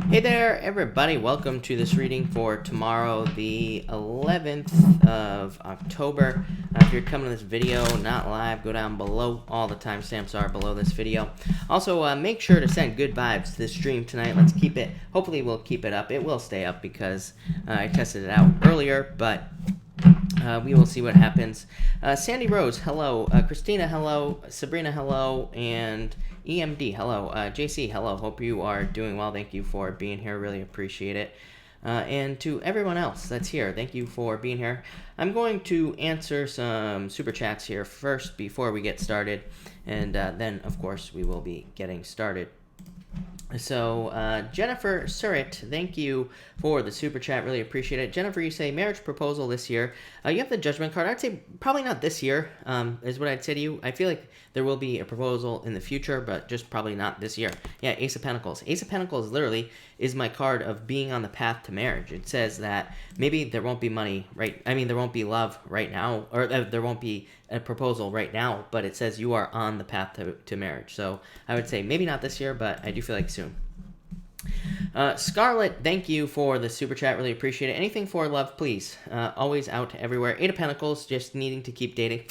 Hey there, everybody. Welcome to this reading for tomorrow, the 11th of October. If you're coming to this video not live, go down below. All the timestamps are below this video. Also, make sure to send good vibes to this stream tonight. Let's keep it. Hopefully, we'll keep it up. It will stay up because I tested it out earlier, but we will see what happens. Sandy Rose, hello. Christina, hello. Sabrina, hello. And EMD, hello. JC, hello. Hope you are doing well. Thank you for being here. Really appreciate it. And to everyone else that's here, thank you for being here. I'm going to answer some super chats here first before we get started. And then, of course, we will be getting started. So, Jennifer Surratt, thank you for the super chat. Really appreciate it. Jennifer, you say marriage proposal this year. You have the Judgment card. I'd say probably not this year, is what I'd say to you. I feel like there will be a proposal in the future, but just probably not this year. Yeah, Ace of Pentacles. Ace of Pentacles literally is my card of being on the path to marriage. It says that maybe there won't be money, right? I mean, there won't be love right now, or there won't be a proposal right now, but it says you are on the path to marriage. So I would say maybe not this year, but I do feel like soon. Scarlett, thank you for the super chat. Really appreciate it. Anything for love, please. Always out everywhere. Eight of Pentacles, just needing to keep dating.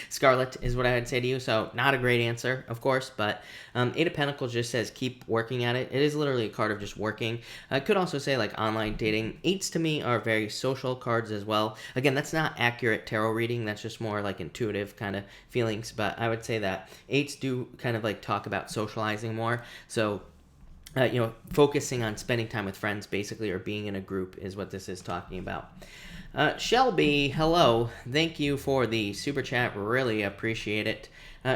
Scarlett is what I would say to you. So not a great answer, of course, but Eight of Pentacles just says keep working at it. It is literally a card of just working. I could also say like online dating. Eights to me are very social cards as well. Again, that's not accurate tarot reading. That's just more like intuitive kind of feelings. But I would say that eights do kind of like talk about socializing more. So focusing on spending time with friends, basically, or being in a group is what this is talking about. Shelby, hello. Thank you for the super chat. Really appreciate it.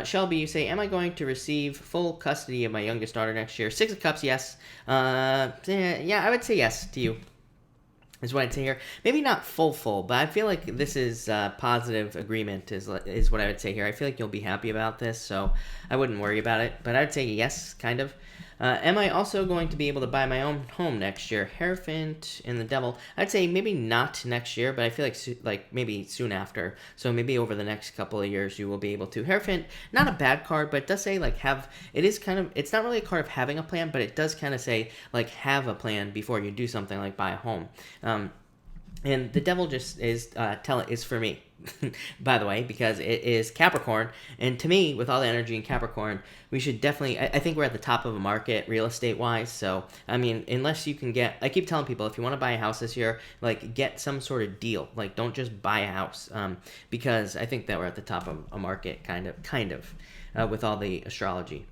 Shelby, you say, am I going to receive full custody of my youngest daughter next year? Six of Cups, yes. Yeah, I would say yes to you. Is what I'd say here. Maybe not full, but I feel like this is positive agreement is what I would say here. I feel like you'll be happy about this, so I wouldn't worry about it. But I'd say yes, kind of. Am I also going to be able to buy my own home next year? Hierophant and the Devil. I'd say maybe not next year, but I feel like maybe soon after. So maybe over the next couple of years you will be able to. Hierophant, not a bad card, but it does say like it's not really a card of having a plan, but it does kind of say like have a plan before you do something like buy a home. And the Devil just is is for me, by the way, because it is Capricorn. And to me, with all the energy in Capricorn, we should definitely, I think we're at the top of a market real estate wise. So, I mean, unless you can I keep telling people, if you want to buy a house this year, like get some sort of deal. Like don't just buy a house, because I think that we're at the top of a market kind of with all the astrology.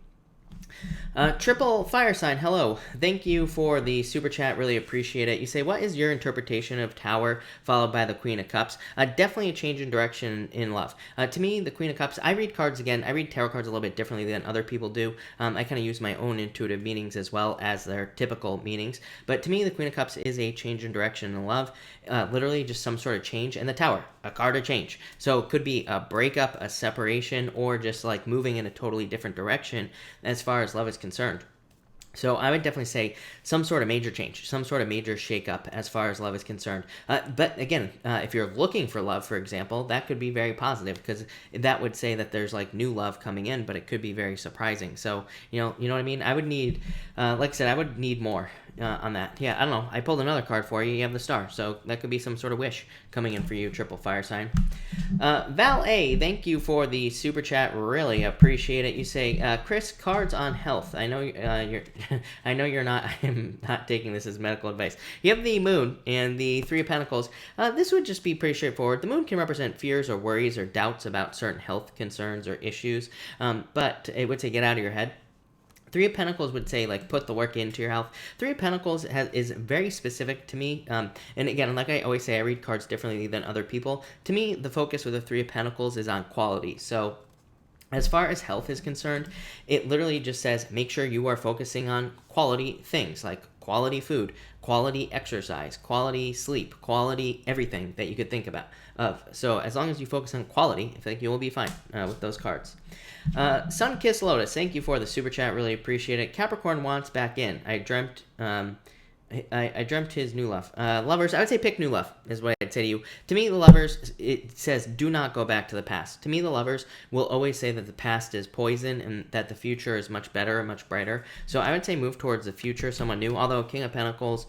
Triple Fire Sign, hello. Thank you for the super chat. Really appreciate it. You say, what is your interpretation of Tower followed by the Queen of Cups? Definitely a change in direction in love. To me, the Queen of Cups, I read cards again. I read tarot cards a little bit differently than other people do. I kind of use my own intuitive meanings as well as their typical meanings. But to me, the Queen of Cups is a change in direction in love. Literally just some sort of change. And the Tower, a card of change. So it could be a breakup, a separation, or just like moving in a totally different direction as far as love is concerned. So I would definitely say some sort of major change, some sort of major shakeup as far as love is concerned. But again, if you're looking for love, for example, that could be very positive because that would say that there's like new love coming in, but it could be very surprising. So, you know what I mean? I would need, like I said, I would need more. On that. Yeah, I don't know. I pulled another card for you. You have the Star. So that could be some sort of wish coming in for you, Triple Fire Sign. Val A, thank you for the super chat. Really appreciate it. You say, Chris, cards on health. I know you're not, I am not taking this as medical advice. You have the Moon and the Three of Pentacles. This would just be pretty straightforward. The Moon can represent fears or worries or doubts about certain health concerns or issues. But it would say get out of your head. Three of Pentacles would say, like, put the work into your health. Three of Pentacles is very specific to me. And again, like I always say, I read cards differently than other people. To me, the focus with the Three of Pentacles is on quality. So as far as health is concerned, it literally just says make sure you are focusing on quality things like quality food, quality exercise, quality sleep, quality everything that you could think about. So as long as you focus on quality, I think you will be fine with those cards. Sun Kiss Lotus, thank you for the super chat. Really appreciate it. Capricorn wants back in. I dreamt I dreamt his new love. Lovers, I would say pick new love, is what I'd say to you. To me, the lovers, it says do not go back to the past. To me, the lovers will always say that the past is poison and that the future is much better and much brighter. So I would say move towards the future, someone new. Although King of Pentacles,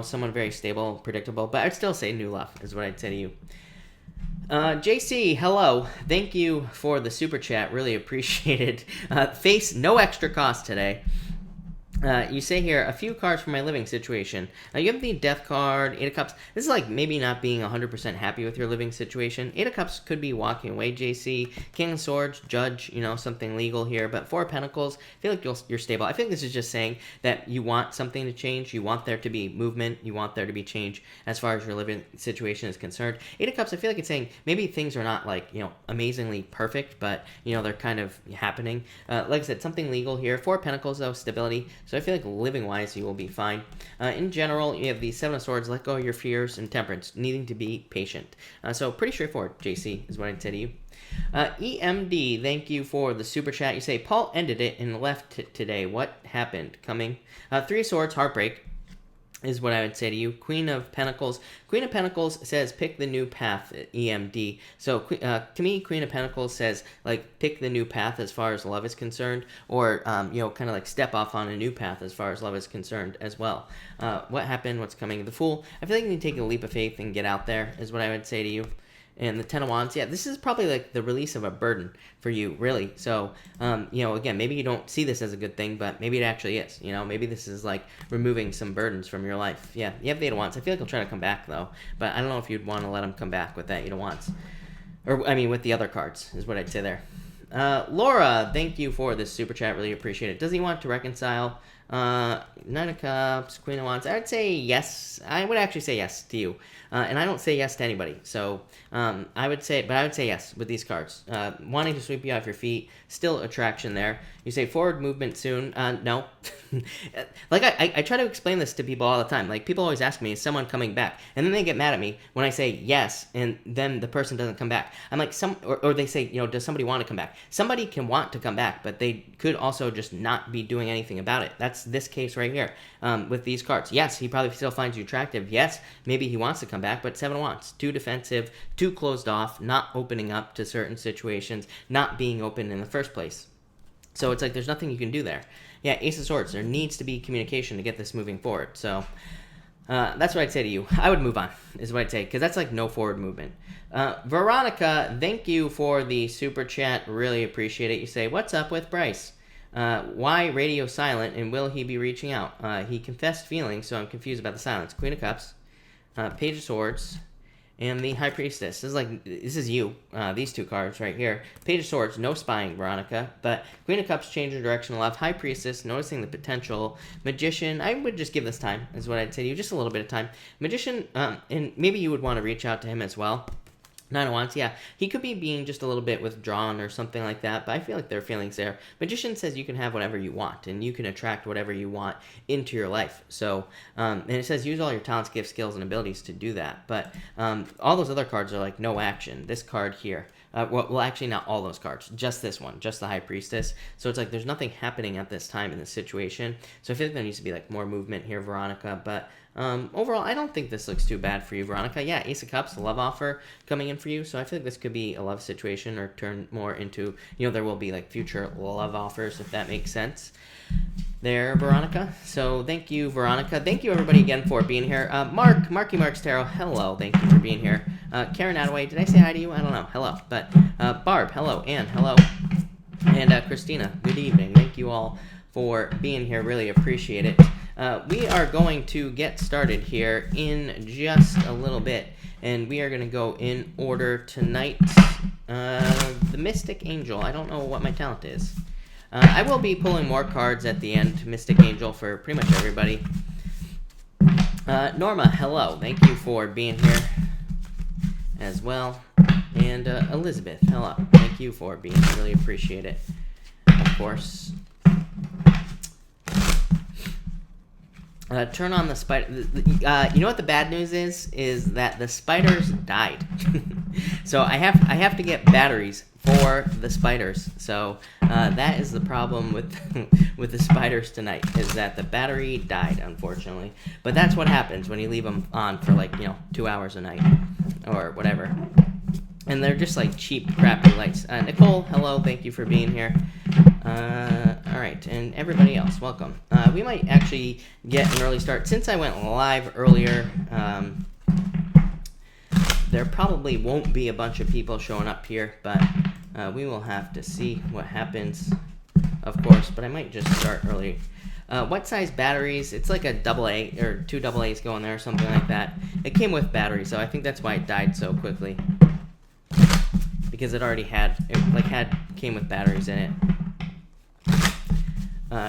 someone very stable, predictable. But I'd still say new love, is what I'd say to you. JC, hello. Thank you for the super chat. Really appreciate it. Face no extra cost today. You say here, a few cards for my living situation. You have the Death card, Eight of Cups. This is like maybe not being 100% happy with your living situation. Eight of Cups could be walking away, JC. King of Swords, Judge, something legal here. But Four of Pentacles, I feel like you're stable. I think this is just saying that you want something to change. You want there to be movement. You want there to be change as far as your living situation is concerned. Eight of Cups, I feel like it's saying maybe things are not like, amazingly perfect, but, they're kind of happening. Like I said, something legal here. Four of Pentacles, though, stability. So I feel like living-wise, you will be fine. In general, you have the Seven of Swords, let go of your fears, and Temperance, needing to be patient. So pretty straightforward, JC, is what I'd say to you. EMD, thank you for the super chat. You say, Paul ended it and left today. What happened? Coming. Three of Swords, heartbreak, is what I would say to you. Queen of Pentacles. Queen of Pentacles says pick the new path, EMD. So to me, Queen of Pentacles says like pick the new path as far as love is concerned, or kind of like step off on a new path as far as love is concerned as well. What happened? What's coming? The Fool. I feel like you need to take a leap of faith and get out there, is what I would say to you. And the Ten of Wands, yeah, this is probably like the release of a burden for you, really. So, again, maybe you don't see this as a good thing, but maybe it actually is. Maybe this is like removing some burdens from your life. Yeah, you have the Eight of Wands. I feel like he'll try to come back, though. But I don't know if you'd want to let him come back with that Eight of Wands. Or, with the other cards, is what I'd say there. Laura, thank you for this super chat. Really appreciate it. Does he want to reconcile? Nine of Cups, Queen of Wands. I would say yes. I would actually say yes to you. And I don't say yes to anybody. So I would say yes with these cards. Wanting to sweep you off your feet, still attraction there. You say forward movement soon. No. Like I try to explain this to people all the time. Like people always ask me, is someone coming back? And then they get mad at me when I say yes, and then the person doesn't come back. I'm like, or they say, does somebody want to come back? Somebody can want to come back, but they could also just not be doing anything about it. That's this case right here with these cards. Yes, he probably still finds you attractive. Yes, maybe he wants to come back, but Seven of Wands, too defensive, too closed off, not opening up to certain situations, not being open in the first place. So it's like there's nothing you can do there. Yeah, Ace of Swords, there needs to be communication to get this moving forward. So that's what I'd say to you. I would move on, is what I'd say, because that's like no forward movement. Veronica, thank you for the super chat. Really appreciate it. You say, what's up with Bryce? Why radio silent, and will he be reaching out? He confessed feelings, so I'm confused about the silence. Queen of Cups, Page of Swords, and the High Priestess. This is you, these two cards right here. Page of Swords, no spying, Veronica. But Queen of Cups, change your direction left. High Priestess, noticing the potential. Magician, I would just give this time, is what I'd say to you. Just a little bit of time. Magician, and maybe you would want to reach out to him as well. Nine of Wands, yeah. He could be being just a little bit withdrawn or something like that, but I feel like there are feelings there. Magician says you can have whatever you want, and you can attract whatever you want into your life. So, and it says use all your talents, gifts, skills, and abilities to do that. But all those other cards are like no action. This card here, well, actually not all those cards, just this one, just the High Priestess. So it's like there's nothing happening at this time in this situation. So I feel like there needs to be like more movement here, Veronica, but overall, I don't think this looks too bad for you, Veronica. Yeah, Ace of Cups, love offer coming in for you. So I feel like this could be a love situation or turn more into, there will be like future love offers, if that makes sense. Veronica. So thank you, Veronica. Thank you, everybody, again, for being here. Marky Marks Tarot, hello. Thank you for being here. Karen Attaway, did I say hi to you? I don't know. Hello. But Barb, hello. Anne, hello. And Christina, good evening. Thank you all for being here. Really appreciate it. We are going to get started here in just a little bit, and we are going to go in order tonight. The Mystic Angel. I don't know what my talent is. I will be pulling more cards at the end, Mystic Angel, for pretty much everybody. Norma, hello. Thank you for being here as well. And Elizabeth, hello. Thank you for being here. Really appreciate it, of course. Turn on the spider. You know what the bad news is? Is that the spiders died. So I have to get batteries for the spiders. So that is the problem with with the spiders tonight, is that the battery died, unfortunately. But that's what happens when you leave them on for like 2 hours a night or whatever. And they're just like cheap, crappy lights. Nicole, hello, thank you for being here. All right, and everybody else, welcome. We might actually get an early start. Since I went live earlier, there probably won't be a bunch of people showing up here, but we will have to see what happens, of course. But I might just start early. What size batteries? It's like a AA or 2 AA's going there or something like that. It came with batteries, so I think that's why it died so quickly. Because it already came with batteries in it.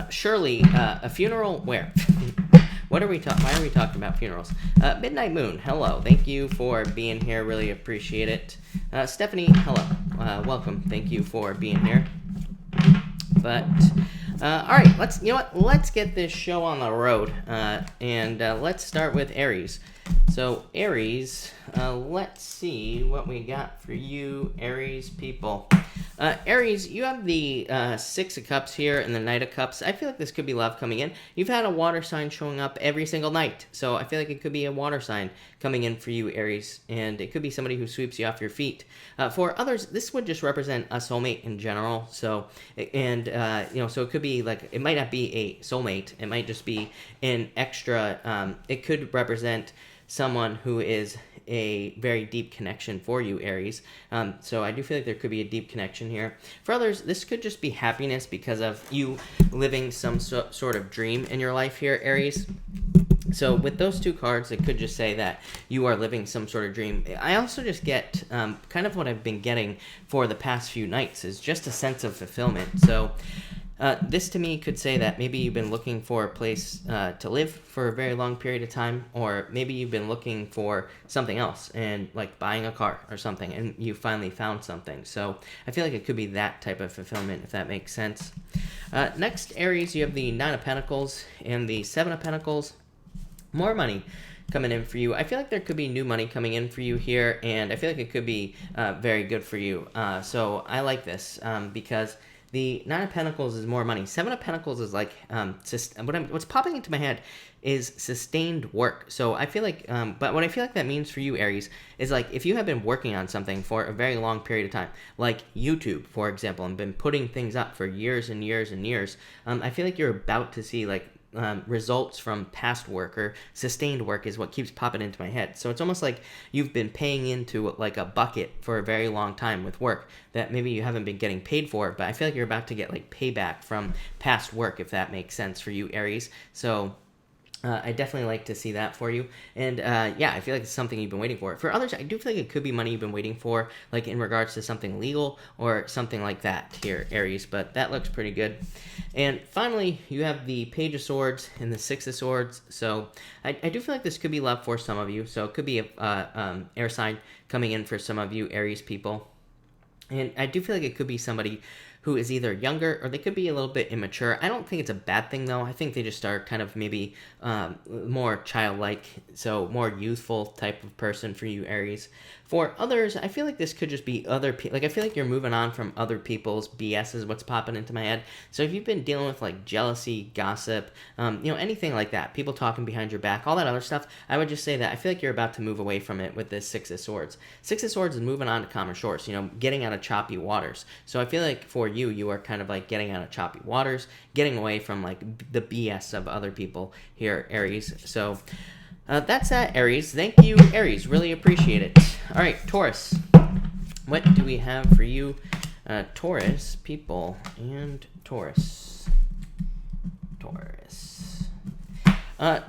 Shirley, a funeral where? Why are we talking about funerals? Midnight Moon, hello. Thank you for being here. Really appreciate it. Stephanie, hello. Welcome. Thank you for being here. But all right, let's get this show on the road, and let's start with Aries. So Aries, let's see what we got for you, Aries people. Aries, you have the 6 of Cups here and the Knight of Cups. I feel like this could be love coming in. You've had a water sign showing up every single night, so I feel like it could be a water sign coming in for you, Aries, and it could be somebody who sweeps you off your feet. For others, this would just represent a soulmate in general. So, and so it could be like, it might not be a soulmate. It might just be an extra. It could represent someone who is a very deep connection for you, Aries. So I do feel like there could be a deep connection here. For others, this could just be happiness because of you living some sort of dream in your life here, Aries. So with those 2 cards, it could just say that you are living some sort of dream. I also just get kind of what I've been getting for the past few nights is just a sense of fulfillment. So this to me could say that maybe you've been looking for a place to live for a very long period of time, or maybe you've been looking for something else and like buying a car or something, and you finally found something. So I feel like it could be that type of fulfillment, if that makes sense. Next, Aries, you have the 9 of Pentacles and the 7 of Pentacles. More money coming in for you. I feel like there could be new money coming in for you here, and I feel like it could be very good for you. So I like this because the 9 of Pentacles is more money. 7 of Pentacles is like, what's popping into my head is sustained work. So I feel like, but what I feel like that means for you, Aries, is like if you have been working on something for a very long period of time, like YouTube, for example, and been putting things up for years and years and years, I feel like you're about to see like results from past work, or sustained work is what keeps popping into my head. So it's almost like you've been paying into like a bucket for a very long time with work that maybe you haven't been getting paid for, but I feel like you're about to get like payback from past work, if that makes sense for you, Aries. So I definitely like to see that for you. And yeah, I feel like it's something you've been waiting for. For others, I do feel like it could be money you've been waiting for, like in regards to something legal or something like that here, Aries. But that looks pretty good. And finally, you have the Page of Swords and the 6 of Swords. So I do feel like this could be love for some of you. So it could be a air sign coming in for some of you, Aries people. And I do feel like it could be somebody who is either younger or they could be a little bit immature. I don't think it's a bad thing, though. I think they just are kind of maybe more childlike, so more youthful type of person for you, Aries. For others, I feel like this could just be other people. Like, I feel like you're moving on from other people's BS is what's popping into my head. So if you've been dealing with, like, jealousy, gossip, anything like that, people talking behind your back, all that other stuff, I would just say that I feel like you're about to move away from it with this 6 of Swords. 6 of Swords is moving on to calmer shores, getting out of choppy waters. So I feel like for you are kind of, like, getting out of choppy waters, getting away from, like, the BS of other people here, Aries. So that's that, Aries. Thank you, Aries. Really appreciate it. All right, Taurus. What do we have for you, Taurus people and Taurus?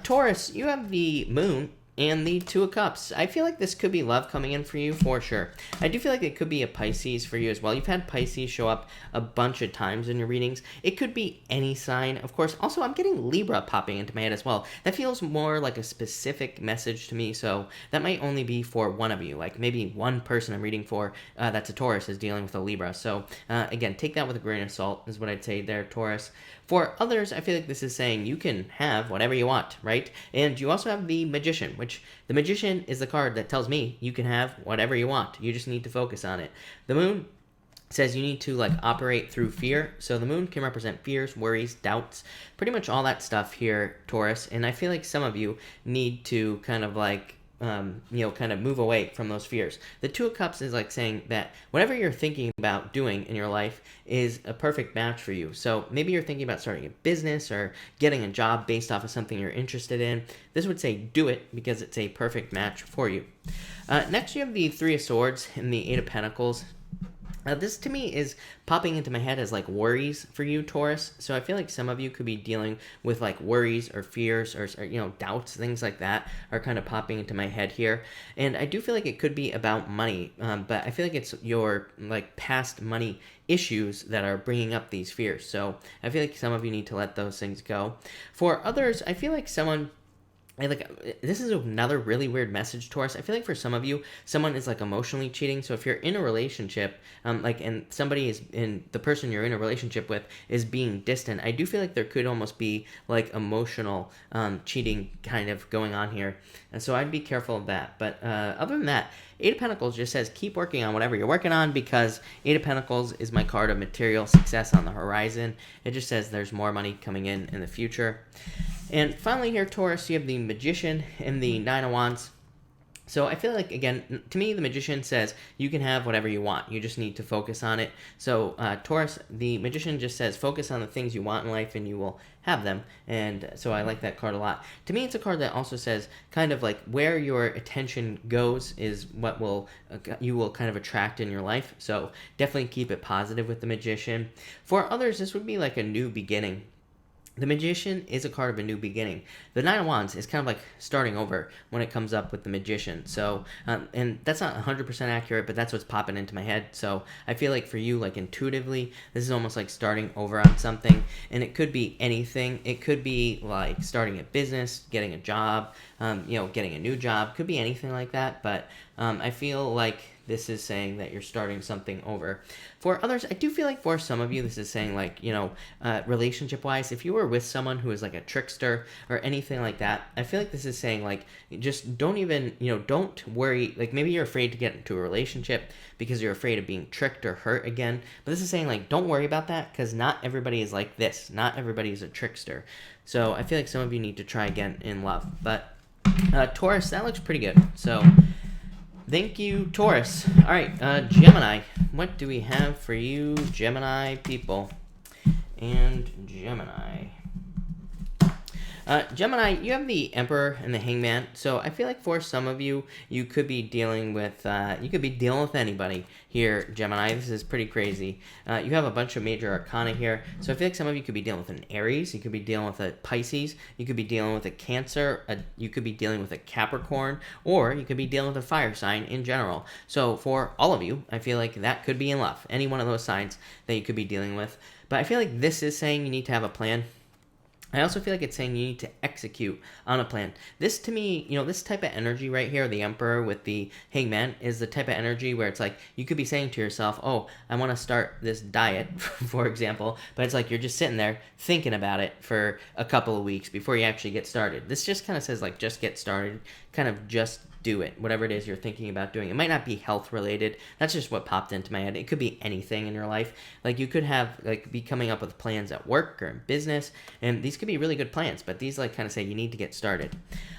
Taurus, you have the Moon and the 2 of Cups. I feel like this could be love coming in for you, for sure. I do feel like it could be a Pisces for you as well. You've had Pisces show up a bunch of times in your readings. It could be any sign, of course. Also, I'm getting Libra popping into my head as well. That feels more like a specific message to me, so that might only be for one of you. Like, maybe one person I'm reading for that's a Taurus is dealing with a Libra. So, again, take that with a grain of salt is what I'd say there, Taurus. For others, I feel like this is saying you can have whatever you want, right? And you also have the Magician, which the Magician is the card that tells me you can have whatever you want. You just need to focus on it. The Moon says you need to like operate through fear. So the moon can represent fears, worries, doubts, pretty much all that stuff here, Taurus. And I feel like some of you need to kind of like kind of move away from those fears. The Two of Cups is like saying that whatever you're thinking about doing in your life is a perfect match for you. So maybe you're thinking about starting a business or getting a job based off of something you're interested in. This would say do it because it's a perfect match for you. Next, you have the Three of Swords and the Eight of Pentacles. This to me is popping into my head as like worries for you, Taurus. So I feel like some of you could be dealing with like worries or fears or doubts, things like that are kind of popping into my head here. And I do feel like it could be about money, but I feel like it's your like past money issues that are bringing up these fears. So I feel like some of you need to let those things go. For others, I feel like this is another really weird message, Taurus. I feel like for some of you, someone is like emotionally cheating. So if you're in a relationship, and somebody is the person you're in a relationship with is being distant, I do feel like there could almost be like emotional cheating kind of going on here. And so I'd be careful of that. But other than that, Eight of Pentacles just says keep working on whatever you're working on, because Eight of Pentacles is my card of material success on the horizon. It just says there's more money coming in the future. And finally here, Taurus, you have the Magician and the Nine of Wands. So I feel like, again, to me, the Magician says you can have whatever you want. You just need to focus on it. So Taurus, the Magician just says focus on the things you want in life and you will have them. And so I like that card a lot. To me, it's a card that also says kind of like where your attention goes is what you will kind of attract in your life. So definitely keep it positive with the Magician. For others, this would be like a new beginning. The Magician is a card of a new beginning. The Nine of Wands is kind of like starting over when it comes up with the Magician. So, and that's not 100% accurate, but that's what's popping into my head. So I feel like for you, like intuitively, this is almost like starting over on something. And it could be anything. It could be like starting a business, getting a job, getting a new job. Could be anything like that. But I feel like this is saying that you're starting something over. For others, I do feel like for some of you, this is saying like, relationship-wise, if you were with someone who is like a trickster or anything like that, I feel like this is saying like, just don't even, don't worry. Like maybe you're afraid to get into a relationship because you're afraid of being tricked or hurt again. But this is saying like, don't worry about that because not everybody is like this. Not everybody is a trickster. So I feel like some of you need to try again in love. But Taurus, that looks pretty good. So thank you, Taurus. All right, Gemini. What do we have for you, Gemini people? And Gemini. Gemini, you have the Emperor and the Hangman. So I feel like for some of you, you could be dealing with anybody here, Gemini. This is pretty crazy. You have a bunch of major arcana here. So I feel like some of you could be dealing with an Aries. You could be dealing with a Pisces. You could be dealing with a Cancer. You could be dealing with a Capricorn. Or you could be dealing with a fire sign in general. So for all of you, I feel like that could be in love. Any one of those signs that you could be dealing with. But I feel like this is saying you need to have a plan. I also feel like it's saying you need to execute on a plan. This to me, this type of energy right here, the Emperor with the Hangman, is the type of energy where it's like you could be saying to yourself, oh, I want to start this diet, for example, but it's like you're just sitting there thinking about it for a couple of weeks before you actually get started. This just kind of says like just get started, kind of just do it, whatever it is you're thinking about doing. It might not be health related. That's just what popped into my head. It could be anything in your life. Like you could have be coming up with plans at work or in business, and these could be really good plans, but these kind of say you need to get started.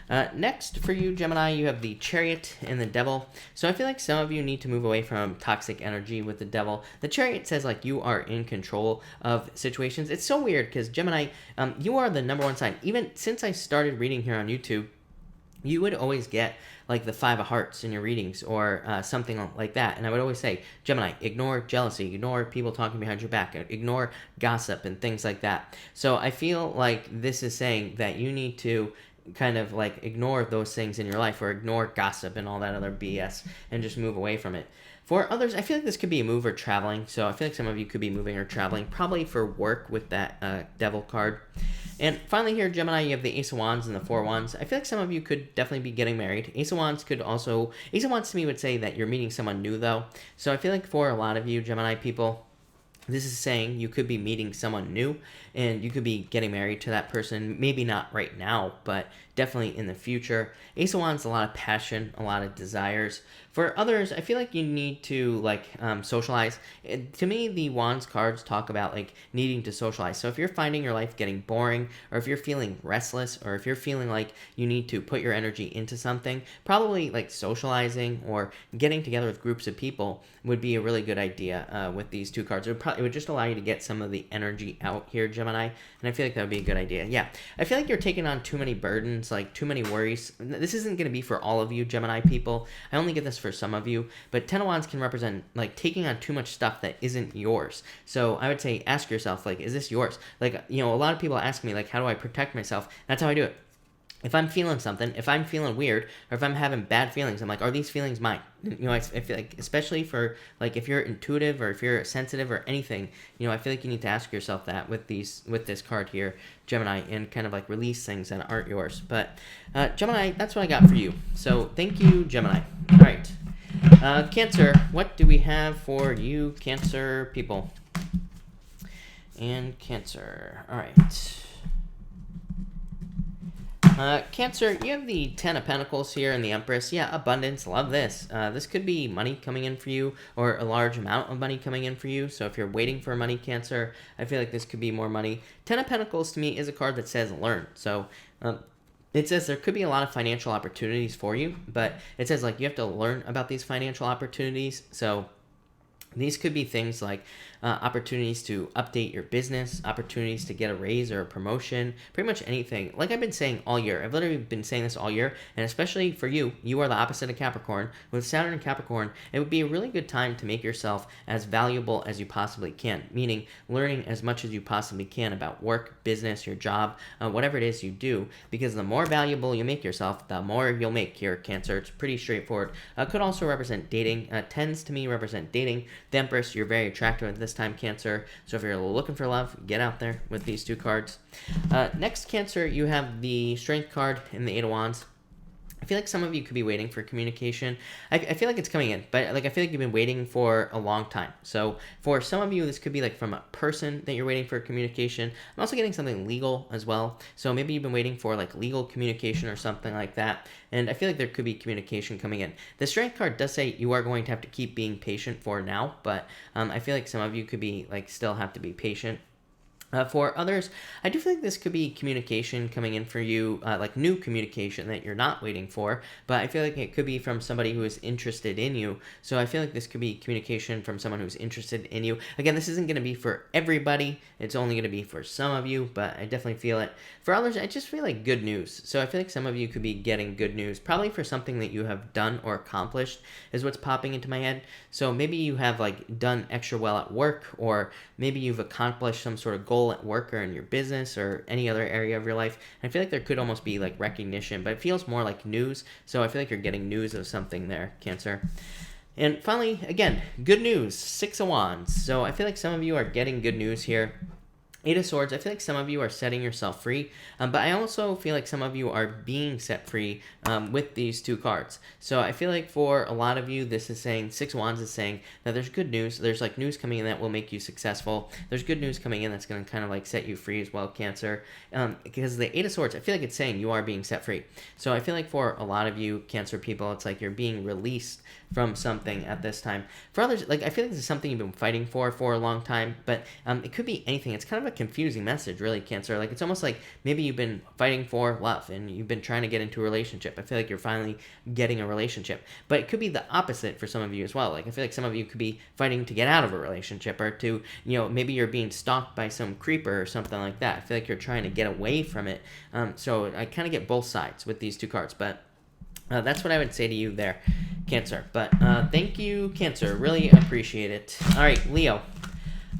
Next for you, Gemini, you have the Chariot and the Devil. So I feel like some of you need to move away from toxic energy with the Devil. The Chariot says like you are in control of situations. It's so weird because Gemini, you are the number one sign. Even since I started reading here on YouTube, you would always get like the Five of Hearts in your readings or something like that. And I would always say, Gemini, ignore jealousy, ignore people talking behind your back, ignore gossip and things like that. So I feel like this is saying that you need to kind of like ignore those things in your life or ignore gossip and all that other BS and just move away from it. For others, I feel like this could be a move or traveling. So I feel like some of you could be moving or traveling, probably for work with that Devil card. And finally here, Gemini, you have the Ace of Wands and the Four of Wands. I feel like some of you could definitely be getting married. Ace of Wands to me would say that you're meeting someone new though. So I feel like for a lot of you Gemini people, this is saying you could be meeting someone new and you could be getting married to that person. Maybe not right now, but definitely in the future. Ace of Wands, a lot of passion, a lot of desires. For others, I feel like you need to like socialize. To me, the Wands cards talk about like needing to socialize. So if you're finding your life getting boring, or if you're feeling restless, or if you're feeling like you need to put your energy into something, probably like socializing or getting together with groups of people would be a really good idea with these two cards. It would just allow you to get some of the energy out here, Gemini, and I feel like that would be a good idea. Yeah, I feel like you're taking on too many burdens, like too many worries. This isn't going to be for all of you, Gemini people. I only get this for some of you, but Ten of Wands can represent like taking on too much stuff that isn't yours. So I would say ask yourself, like, is this yours? Like, you know, a lot of people ask me, like, how do I protect myself? That's how I do it. If I'm feeling something, if I'm feeling weird, or if I'm having bad feelings, I'm like, are these feelings mine? You know, I feel like, especially for, like, if you're intuitive or if you're sensitive or anything, you know, I feel like you need to ask yourself that with this card here, Gemini, and kind of, like, release things that aren't yours. But, Gemini, that's what I got for you. So, thank you, Gemini. All right. Cancer, what do we have for you, Cancer people? And Cancer. All right. Cancer, you have the Ten of Pentacles here and the Empress. Yeah, abundance. Love this. This could be money coming in for you, or a large amount of money coming in for you. So if you're waiting for money, Cancer, I feel like this could be more money. Ten of Pentacles to me is a card that says learn. So it says there could be a lot of financial opportunities for you, but it says like you have to learn about these financial opportunities. So these could be things like opportunities to update your business, opportunities to get a raise or a promotion, pretty much anything. Like I've been saying all year. I've literally been saying this all year, and especially for you, you are the opposite of Capricorn. With Saturn and Capricorn, it would be a really good time to make yourself as valuable as you possibly can, meaning learning as much as you possibly can about work, business, your job, whatever it is you do, because the more valuable you make yourself, the more you'll make here, Cancer. It's pretty straightforward. Could also represent dating. Tends to me represent dating. The Empress, you're very attractive at this time, Cancer. So if you're looking for love, get out there with these two cards. Next, Cancer, you have the Strength card and the Eight of Wands. I feel like some of you could be waiting for communication. I feel like it's coming in, but like I feel like you've been waiting for a long time. So for some of you, this could be like from a person that you're waiting for communication. I'm also getting something legal as well. So maybe you've been waiting for like legal communication or something like that. And I feel like there could be communication coming in. The Strength card does say you are going to have to keep being patient for now, but I feel like some of you could be like still have to be patient. For others, I do feel like this could be communication coming in for you, like new communication that you're not waiting for, but I feel like it could be from somebody who is interested in you. So I feel like this could be communication from someone who's interested in you. Again, this isn't going to be for everybody. It's only going to be for some of you, but I definitely feel it. For others, I just feel like good news. So I feel like some of you could be getting good news, probably for something that you have done or accomplished is what's popping into my head. So maybe you have like done extra well at work, or maybe you've accomplished some sort of goal at work or in your business or any other area of your life. And I feel like there could almost be like recognition, but it feels more like news. So I feel like you're getting news of something there, Cancer. And finally, again, good news, Six of Wands. So I feel like some of you are getting good news here. Eight of Swords, I feel like some of you are setting yourself free, but I also feel like some of you are being set free with these two cards. So I feel like for a lot of you, this is saying, Six of Wands is saying that there's good news. There's like news coming in that will make you successful. There's good news coming in that's going to kind of like set you free as well, Cancer. Because the Eight of Swords, I feel like it's saying you are being set free. So I feel like for a lot of you Cancer people, it's like you're being released from something at this time. For others, like I feel like this is something you've been fighting for a long time, but it could be anything. It's kind of a confusing message, really, Cancer. Like it's almost like maybe you've been fighting for love and you've been trying to get into a relationship. I feel like you're finally getting a relationship, but it could be the opposite for some of you as well. Like I feel like some of you could be fighting to get out of a relationship, or to, you know, maybe you're being stalked by some creeper or something like that. I feel like you're trying to get away from it. So I kind of get both sides with these two cards, but that's what I would say to you there, Cancer. But thank you, Cancer. Really appreciate it. All right, Leo.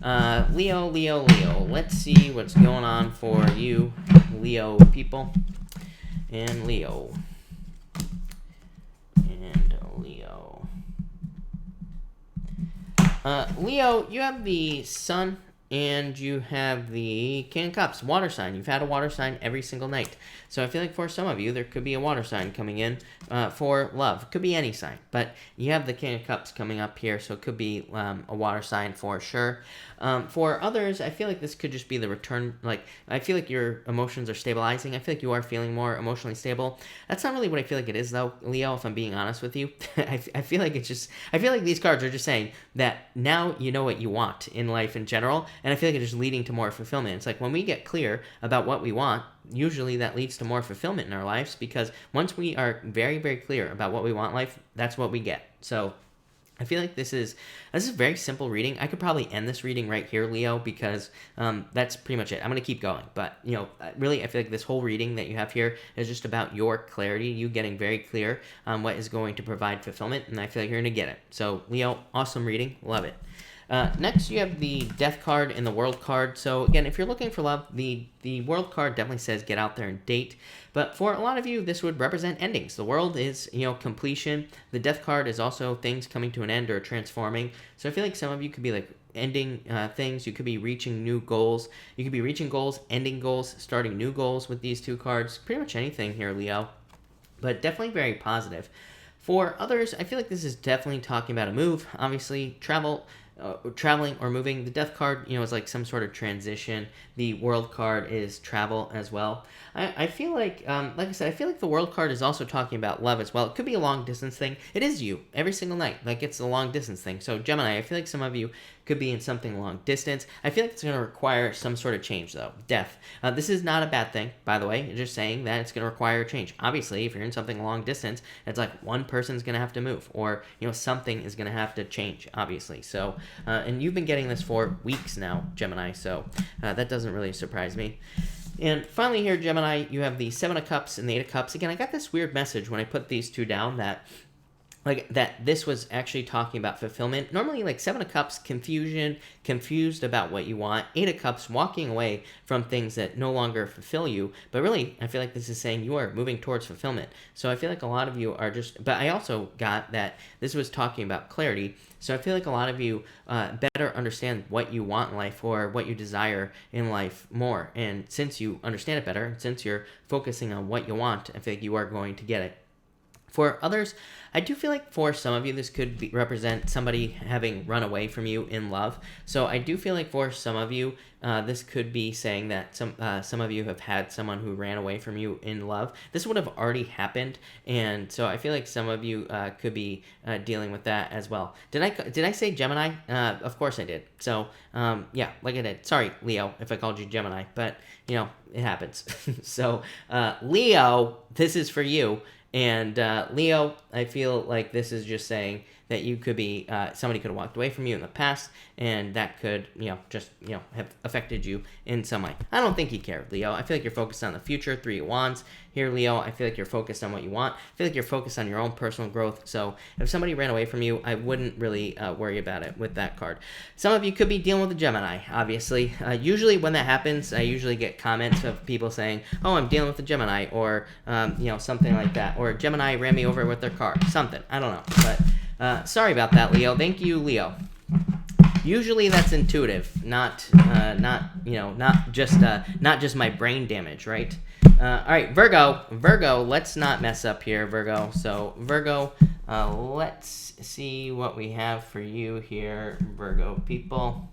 Leo. Let's see what's going on for you, Leo people. And Leo. Leo, you have the Sun and you have the King of Cups, water sign. You've had a water sign every single night. So I feel like for some of you, there could be a water sign coming in for love. It could be any sign, but you have the King of Cups coming up here, so it could be a water sign for sure. For others, I feel like this could just be the return. Like, I feel like your emotions are stabilizing. I feel like you are feeling more emotionally stable. That's not really what I feel like it is, though, Leo, if I'm being honest with you. I feel like it's just, I feel like these cards are just saying that now you know what you want in life in general, and I feel like it's just leading to more fulfillment. It's like when we get clear about what we want, usually that leads to more fulfillment in our lives, because once we are very, very clear about what we want in life, that's what we get. So I feel like this is a very simple reading. I could probably end this reading right here, Leo, because that's pretty much it. I'm going to keep going. But, you know, really, I feel like this whole reading that you have here is just about your clarity, you getting very clear on what is going to provide fulfillment, and I feel like you're going to get it. So, Leo, awesome reading. Love it. Next, you have the Death card and the World card. So, again, if you're looking for love, the World card definitely says get out there and date. But for a lot of you, this would represent endings. The World is, you know, completion. The Death card is also things coming to an end or transforming. So I feel like some of you could be like ending things. You could be reaching new goals. You could be reaching goals, ending goals, starting new goals with these two cards. Pretty much anything here, Leo. But definitely very positive. For others, I feel like this is definitely talking about a move. Obviously, traveling or moving. The Death card, you know, is like some sort of transition. The World card is travel as well. I feel like I said, I feel like the World card is also talking about love as well. It could be a long distance thing. It is you every single night. Like, it's a long distance thing. So Gemini, I feel like some of you could be in something long distance. I feel like it's going to require some sort of change, though. Death. This is not a bad thing, by the way. It's just saying that it's going to require change. Obviously, if you're in something long distance, it's like one person's going to have to move, or, you know, something is going to have to change, obviously. So, and you've been getting this for weeks now, Gemini, so that doesn't really surprise me. And finally here, Gemini, you have the Seven of Cups and the Eight of Cups. Again, I got this weird message when I put these two down that this was actually talking about fulfillment. Normally, like, Seven of Cups, confusion, confused about what you want. Eight of Cups, walking away from things that no longer fulfill you. But really, I feel like this is saying you are moving towards fulfillment. So I feel like a lot of you are just, but I also got that this was talking about clarity. So I feel like a lot of you better understand what you want in life, or what you desire in life more. And since you understand it better, since you're focusing on what you want, I feel like you are going to get it. For others, I do feel like for some of you, this could represent somebody having run away from you in love. So I do feel like for some of you, this could be saying that some of you have had someone who ran away from you in love. This would have already happened, and so I feel like some of you could be dealing with that as well. Did I say Gemini? Of course I did. So yeah, like I did. Sorry, Leo, if I called you Gemini, but you know, it happens. So Leo, this is for you. And Leo, I feel like this is just saying that you could be, somebody could have walked away from you in the past, and that could, you know, just, you know, have affected you in some way. I don't think you care, Leo. I feel like you're focused on the future. Three of Wands here, Leo. I feel like you're focused on what you want. I feel like you're focused on your own personal growth. So if somebody ran away from you, I wouldn't really worry about it with that card. Some of you could be dealing with a Gemini, obviously. Usually when that happens, I usually get comments of people saying, oh, I'm dealing with a Gemini, or, you know, something like that. Or Gemini ran me over with their car. Something. I don't know. But sorry about that, Leo. Thank you, Leo. Usually that's intuitive, not just my brain damage, right? All right, Virgo, let's not mess up here, Virgo. So Virgo, let's see what we have for you here, Virgo people.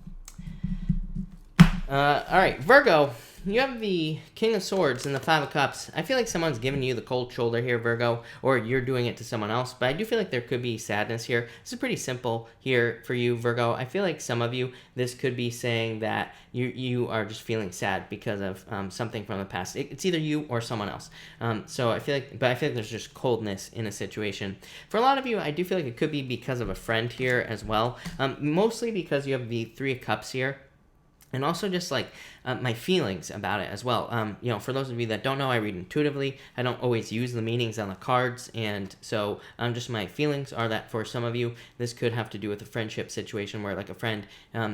All right, Virgo, you have the King of Swords and the Five of Cups. I feel like someone's giving you the cold shoulder here, Virgo, or you're doing it to someone else, but I do feel like there could be sadness here. This is pretty simple here for you, Virgo. I feel like some of you, this could be saying that you are just feeling sad because of something from the past. It's either you or someone else. So I feel like there's just coldness in a situation. For a lot of you, I do feel like it could be because of a friend here as well, mostly because you have the Three of Cups here. And also just like, my feelings about it as well. For those of you that don't know, I read intuitively. I don't always use the meanings on the cards, and so just my feelings are that for some of you, this could have to do with a friendship situation where, like, a friend,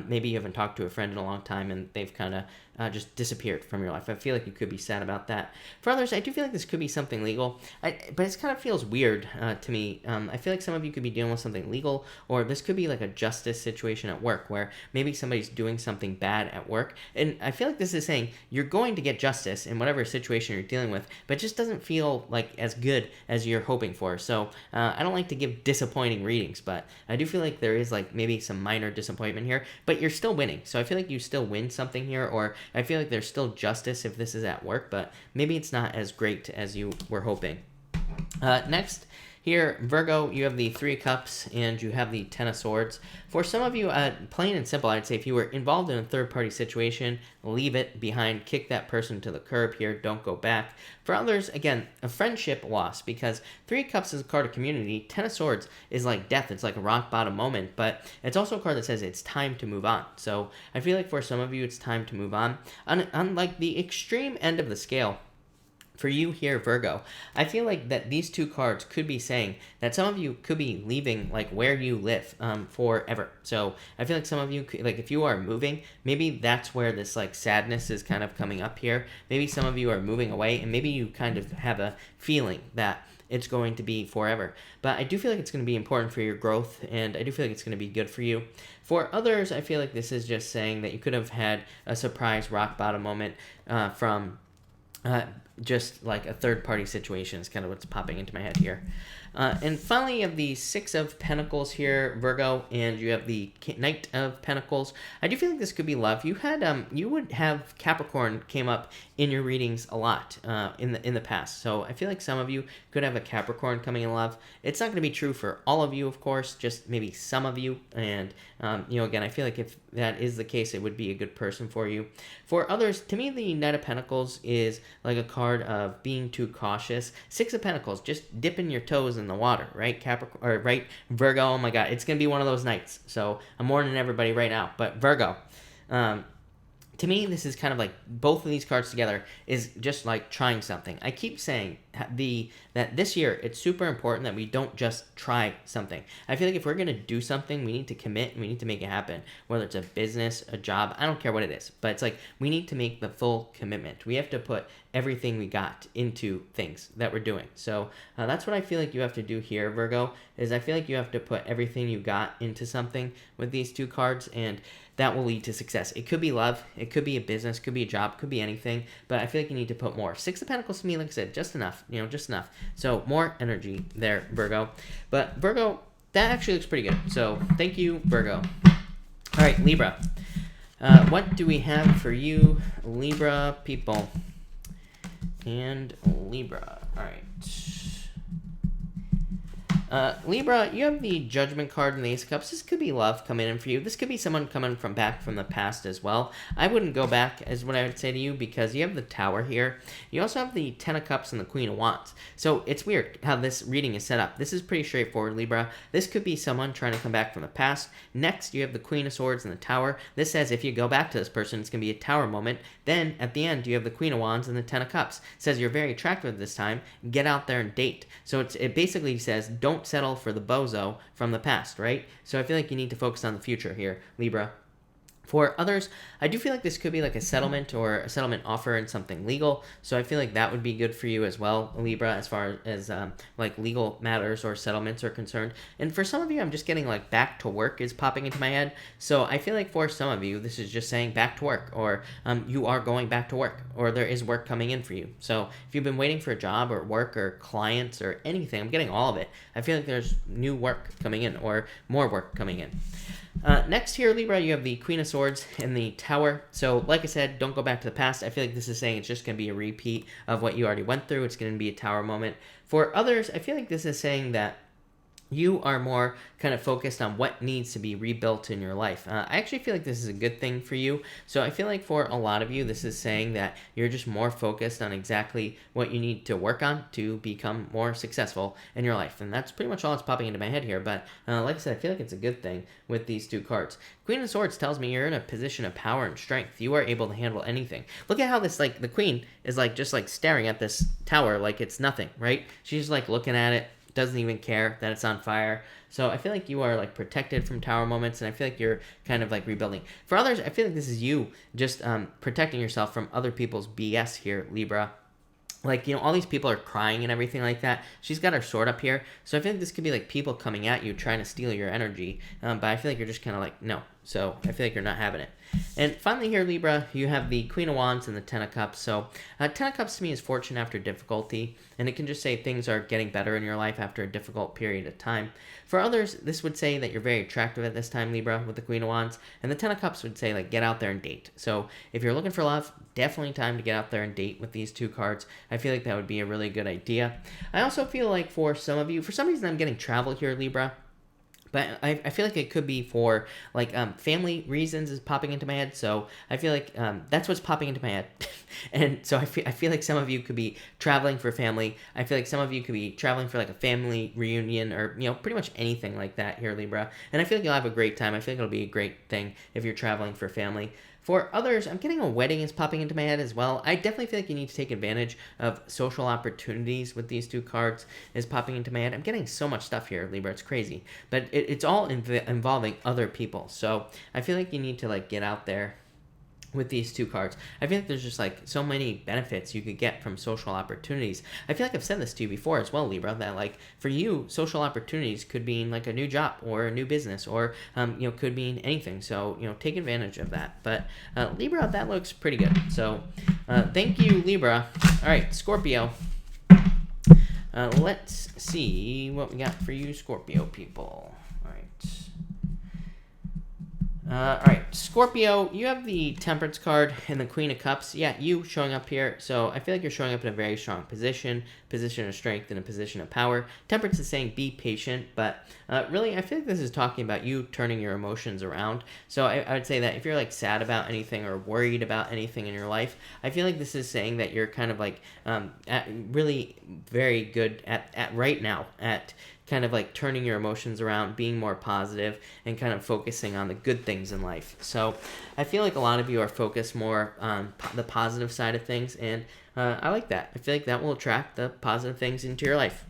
maybe you haven't talked to a friend in a long time and they've kind of just disappeared from your life. I feel like you could be sad about that. For others, I do feel like this could be something legal, but it kind of feels weird to me. I feel like some of you could be dealing with something legal, or this could be like a justice situation at work where maybe somebody's doing something bad at work. And I feel like this is saying you're going to get justice in whatever situation you're dealing with, but it just doesn't feel like as good as you're hoping for. So I don't like to give disappointing readings, but I do feel like there is like maybe some minor disappointment here, but you're still winning. So I feel like you still win something here, or I feel like there's still justice if this is at work, but maybe it's not as great as you were hoping. Next, here, Virgo, you have the Three of Cups and you have the Ten of Swords. For some of you, plain and simple, I'd say if you were involved in a third-party situation, leave it behind, kick that person to the curb here, don't go back. For others, again, a friendship loss, because Three of Cups is a card of community. Ten of Swords is like death. It's like a rock-bottom moment, but it's also a card that says it's time to move on. So I feel like for some of you, it's time to move on. On like the extreme end of the scale, for you here, Virgo, I feel like that these two cards could be saying that some of you could be leaving like where you live forever. So I feel like some of you, could, like if you are moving, maybe that's where this like sadness is kind of coming up here. Maybe some of you are moving away, and maybe you kind of have a feeling that it's going to be forever. But I do feel like it's going to be important for your growth, and I do feel like it's going to be good for you. For others, I feel like this is just saying that you could have had a surprise rock bottom moment from just like a third-party situation is kind of what's popping into my head here. And finally, you have the Six of Pentacles here, Virgo, and you have the Knight of Pentacles. I do feel like this could be love. You had you would have Capricorn came up in your readings a lot in the past. So I feel like some of you could have a Capricorn coming in love. It's not going to be true for all of you, of course, just maybe some of you. And again, I feel like if that is the case, it would be a good person for you. For others, to me, the Knight of Pentacles is like a card of being too cautious. Six of Pentacles, just dipping your toes in the water, right? Capricorn, or right, Virgo. Oh my God, it's gonna be one of those nights. So I'm warning everybody right now. But Virgo, to me, this is kind of like both of these cards together is just like trying something. I keep saying that this year, it's super important that we don't just try something. I feel like if we're going to do something, we need to commit and we need to make it happen. Whether it's a business, a job, I don't care what it is. But it's like we need to make the full commitment. We have to put everything we got into things that we're doing. So that's what I feel like you have to do here, Virgo, is I feel like you have to put everything you got into something with these two cards, and that will lead to success. It could be love, it could be a business, could be a job, could be anything, but I feel like you need to put more. Six of Pentacles to me, like I said, just enough, just enough. So more energy there, Virgo. But Virgo, that actually looks pretty good. So thank you, Virgo. All right, Libra. What do we have for you, Libra people? And Libra, all right. Libra, you have the Judgment card and the Ace of Cups. This could be love coming in for you. This could be someone coming back from the past as well. I wouldn't go back, as what I would say to you, because you have the Tower here. You also have the Ten of Cups and the Queen of Wands. So it's weird how this reading is set up. This is pretty straightforward, Libra. This could be someone trying to come back from the past. Next, you have the Queen of Swords and the Tower. This says if you go back to this person, it's going to be a Tower moment. Then, at the end, you have the Queen of Wands and the Ten of Cups. It says you're very attractive this time. Get out there and date. So it basically says don't settle for the bozo from the past, right? So I feel like you need to focus on the future here, Libra. For others, I do feel like this could be like a settlement or a settlement offer in something legal. So I feel like that would be good for you as well, Libra, as far as like legal matters or settlements are concerned. And for some of you, I'm just getting like back to work is popping into my head. So I feel like for some of you, this is just saying back to work, or you are going back to work, or there is work coming in for you. So if you've been waiting for a job or work or clients or anything, I'm getting all of it. I feel like there's new work coming in or more work coming in. Next here, Libra, you have the Queen of Swords and the Tower. So like I said, don't go back to the past. I feel like this is saying it's just going to be a repeat of what you already went through. It's going to be a Tower moment. For others, I feel like this is saying that you are more kind of focused on what needs to be rebuilt in your life. I actually feel like this is a good thing for you. So I feel like for a lot of you, this is saying that you're just more focused on exactly what you need to work on to become more successful in your life. And that's pretty much all that's popping into my head here. But like I said, I feel like it's a good thing with these two cards. Queen of Swords tells me you're in a position of power and strength. You are able to handle anything. Look at how this, like, the Queen is like just like staring at this tower like it's nothing, right? She's like looking at it, doesn't even care that it's on fire. So I feel like you are like protected from tower moments, and I feel like you're kind of like rebuilding. For others, I feel like this is you just protecting yourself from other people's BS here, Libra. Like, all these people are crying and everything like that. She's got her sword up here. So I feel like this could be like people coming at you trying to steal your energy. But I feel like you're just kind of like, no. So I feel like you're not having it. And finally here, Libra, you have the Queen of Wands and the Ten of Cups. So Ten of Cups to me is fortune after difficulty. And it can just say things are getting better in your life after a difficult period of time. For others, this would say that you're very attractive at this time, Libra, with the Queen of Wands. And the Ten of Cups would say, like, get out there and date. So if you're looking for love, definitely time to get out there and date with these two cards. I feel like that would be a really good idea. I also feel like for some of you, for some reason I'm getting travel here, Libra. But I feel like it could be for, like, family reasons is popping into my head. So I feel like that's what's popping into my head. And so I feel like some of you could be traveling for family. I feel like some of you could be traveling for, like, a family reunion or, pretty much anything like that here, Libra. And I feel like you'll have a great time. I feel like it'll be a great thing if you're traveling for family. For others, I'm getting a wedding is popping into my head as well. I definitely feel like you need to take advantage of social opportunities with these two cards is popping into my head. I'm getting so much stuff here, Libra. It's crazy. But it's all involving other people. So I feel like you need to, like, get out there with these two cards. I feel like there's just like so many benefits you could get from social opportunities. I feel like I've said this to you before as well, Libra, that like for you, social opportunities could mean like a new job or a new business or, could mean anything. So, take advantage of that. But Libra, that looks pretty good. So thank you, Libra. All right, Scorpio. Let's see what we got for you, Scorpio people. All right, Scorpio, you have the Temperance card and the Queen of Cups. Yeah, you showing up here. So I feel like you're showing up in a very strong position of strength and a position of power. Temperance is saying be patient, but really I feel like this is talking about you turning your emotions around. So I would say that if you're like sad about anything or worried about anything in your life, I feel like this is saying that you're kind of like really very good at right now at kind of like turning your emotions around, being more positive, and kind of focusing on the good things in life. So I feel like a lot of you are focused more on the positive side of things, and I like that. I feel like that will attract the positive things into your life.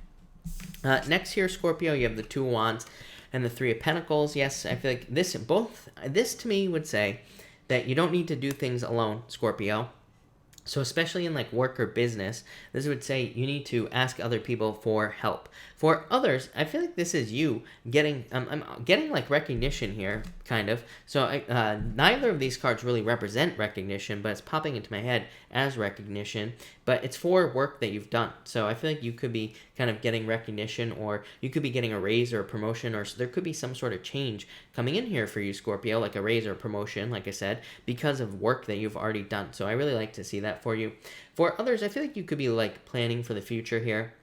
Next here, Scorpio, you have the Two of Wands and the Three of Pentacles. Yes, I feel like this to me would say that you don't need to do things alone, Scorpio. So especially in like work or business, this would say you need to ask other people for help. For others, I feel like this is you getting, I'm getting like recognition here, kind of. So neither of these cards really represent recognition, but it's popping into my head as recognition. But it's for work that you've done. So I feel like you could be kind of getting recognition, or you could be getting a raise or a promotion, or there could be some sort of change coming in here for you, Scorpio, like a raise or a promotion, like I said, because of work that you've already done. So I really like to see that for you. For others, I feel like you could be like planning for the future here.